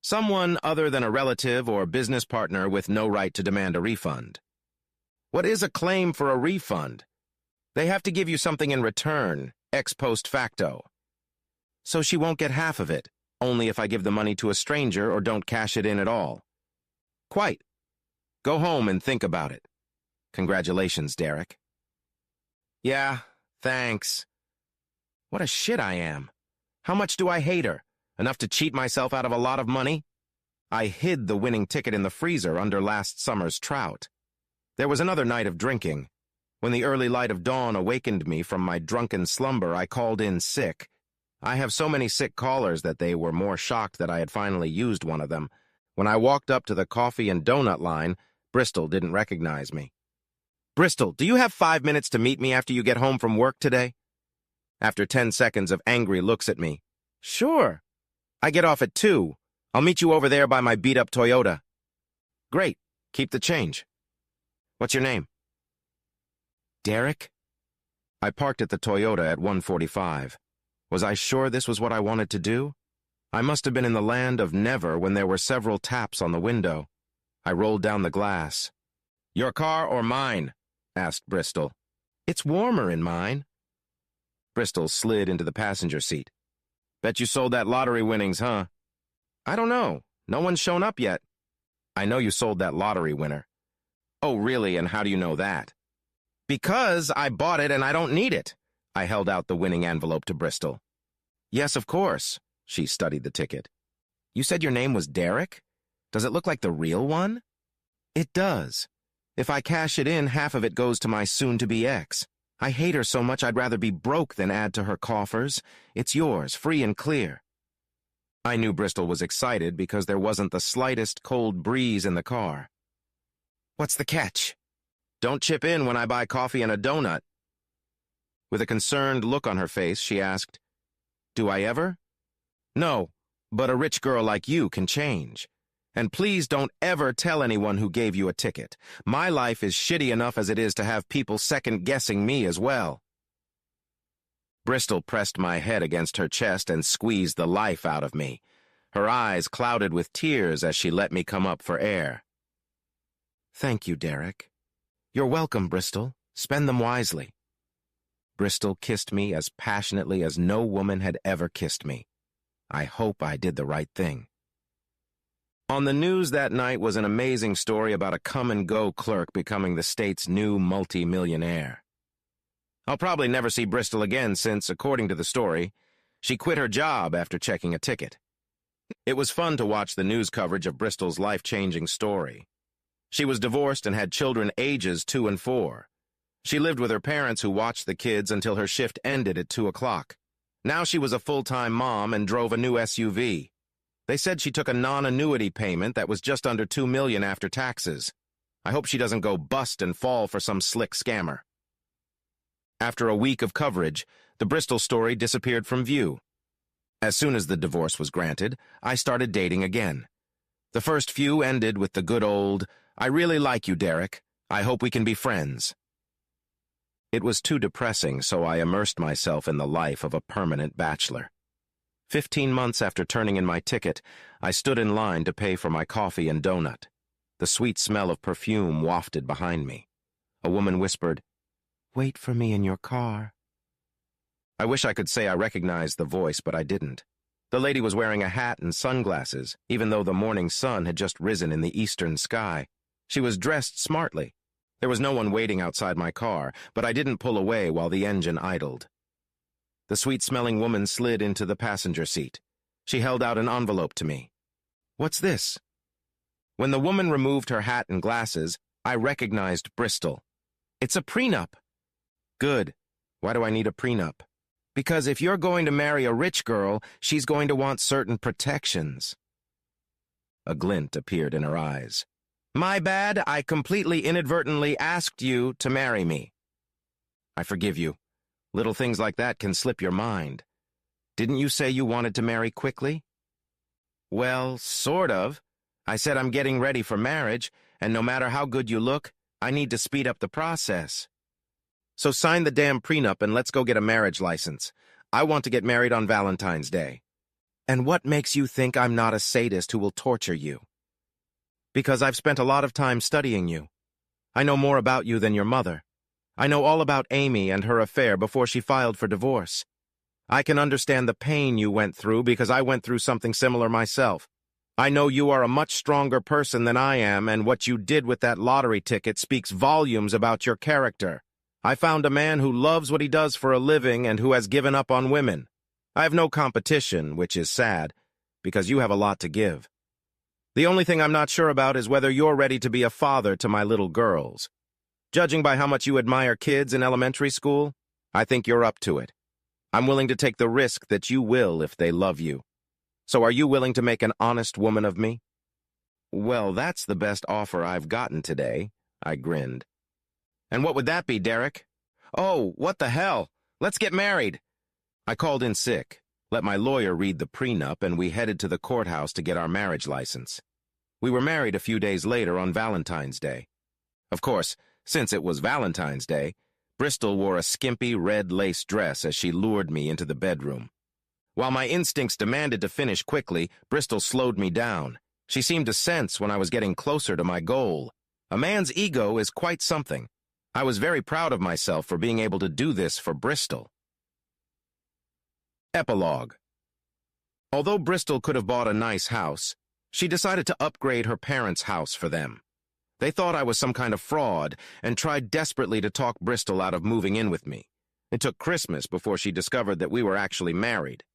Speaker 1: Someone other than a relative or business partner with no right to demand a refund. What is a claim for a refund? They have to give you something in return, ex post facto. So she won't get half of it, only if I give the money to a stranger or don't cash it in at all. Quite. Go home and think about it. Congratulations, Derek. Yeah, thanks. What a shit I am. How much do I hate her? Enough to cheat myself out of a lot of money? I hid the winning ticket in the freezer under last summer's trout. There was another night of drinking. When the early light of dawn awakened me from my drunken slumber, I called in sick. I have so many sick callers that they were more shocked that I had finally used one of them. When I walked up to the coffee and donut line, Bristol didn't recognize me. Bristol, do you have 5 minutes to meet me after you get home from work today? After 10 seconds of angry looks at me. Sure. I get off at 2. I'll meet you over there by my beat-up Toyota. Great. Keep the change. What's your name? Derek? I parked at the Toyota at 1:45. Was I sure this was what I wanted to do? I must have been in the land of never when there were several taps on the window. I rolled down the glass. "Your car or mine?" asked Bristol. "It's warmer in mine." Bristol slid into the passenger seat. "Bet you sold that lottery winnings, huh?" "I don't know. No one's shown up yet." "I know you sold that lottery winner." "Oh, really? And how do you know that?" "Because I bought it and I don't need it." I held out the winning envelope to Bristol. "Yes, of course." She studied the ticket. "You said your name was Derek? Does it look like the real one?" "It does. If I cash it in, half of it goes to my soon-to-be ex. I hate her so much I'd rather be broke than add to her coffers. It's yours, free and clear." I knew Bristol was excited because there wasn't the slightest cold breeze in the car. "What's the catch?" "Don't chip in when I buy coffee and a donut." With a concerned look on her face, she asked, "Do I ever?" "No, but a rich girl like you can change. And please don't ever tell anyone who gave you a ticket. My life is shitty enough as it is to have people second-guessing me as well." Bristol pressed my head against her chest and squeezed the life out of me. Her eyes clouded with tears as she let me come up for air. "Thank you, Derek." "You're welcome, Bristol. Spend them wisely." Bristol kissed me as passionately as no woman had ever kissed me. I hope I did the right thing. On the news that night was an amazing story about a come-and-go clerk becoming the state's new multi-millionaire. I'll probably never see Bristol again since, according to the story, she quit her job after checking a ticket. It was fun to watch the news coverage of Bristol's life-changing story. She was divorced and had children ages 2 and 4. She lived with her parents who watched the kids until her shift ended at 2 o'clock. Now she was a full-time mom and drove a new SUV. They said she took a non-annuity payment that was just under $2 million after taxes. I hope she doesn't go bust and fall for some slick scammer. After a week of coverage, the Bristol story disappeared from view. As soon as the divorce was granted, I started dating again. The first few ended with the good old, "I really like you, Derek. I hope we can be friends." It was too depressing, so I immersed myself in the life of a permanent bachelor. 15 months after turning in my ticket, I stood in line to pay for my coffee and donut. The sweet smell of perfume wafted behind me. A woman whispered, "Wait for me in your car." I wish I could say I recognized the voice, but I didn't. The lady was wearing a hat and sunglasses, even though the morning sun had just risen in the eastern sky. She was dressed smartly. There was no one waiting outside my car, but I didn't pull away while the engine idled. The sweet-smelling woman slid into the passenger seat. She held out an envelope to me. "What's this?" When the woman removed her hat and glasses, I recognized Bristol. "It's a prenup." "Good. Why do I need a prenup?" "Because if you're going to marry a rich girl, she's going to want certain protections." A glint appeared in her eyes. "My bad, I completely inadvertently asked you to marry me." "I forgive you. Little things like that can slip your mind. Didn't you say you wanted to marry quickly?" "Well, sort of. I said I'm getting ready for marriage, and no matter how good you look, I need to speed up the process." "So sign the damn prenup and let's go get a marriage license. I want to get married on Valentine's Day." "And what makes you think I'm not a sadist who will torture you?" "Because I've spent a lot of time studying you. I know more about you than your mother. I know all about Amy and her affair before she filed for divorce. I can understand the pain you went through because I went through something similar myself. I know you are a much stronger person than I am, and what you did with that lottery ticket speaks volumes about your character. I found a man who loves what he does for a living and who has given up on women. I have no competition, which is sad, because you have a lot to give. The only thing I'm not sure about is whether you're ready to be a father to my little girls. Judging by how much you admire kids in elementary school, I think you're up to it. I'm willing to take the risk that you will if they love you. So are you willing to make an honest woman of me?" "Well, that's the best offer I've gotten today," I grinned. "And what would that be, Derek?" "Oh, what the hell? Let's get married." I called in sick, let my lawyer read the prenup, and we headed to the courthouse to get our marriage license. We were married a few days later on Valentine's Day. Of course, since it was Valentine's Day, Bristol wore a skimpy red lace dress as she lured me into the bedroom. While my instincts demanded to finish quickly, Bristol slowed me down. She seemed to sense when I was getting closer to my goal. A man's ego is quite something. I was very proud of myself for being able to do this for Bristol. Epilogue. Although Bristol could have bought a nice house, she decided to upgrade her parents' house for them. They thought I was some kind of fraud and tried desperately to talk Bristol out of moving in with me. It took Christmas before she discovered that we were actually married.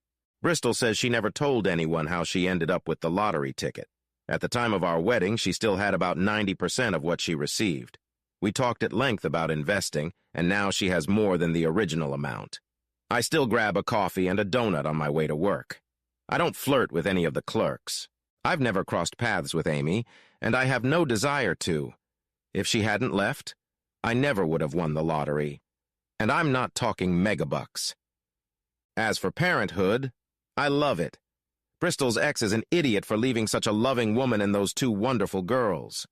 Speaker 1: Bristol says she never told anyone how she ended up with the lottery ticket. At the time of our wedding, she still had about 90% of what she received. We talked at length about investing, and now she has more than the original amount. I still grab a coffee and a donut on my way to work. I don't flirt with any of the clerks. I've never crossed paths with Amy, and I have no desire to. If she hadn't left, I never would have won the lottery. And I'm not talking megabucks. As for parenthood, I love it. Bristol's ex is an idiot for leaving such a loving woman and those two wonderful girls.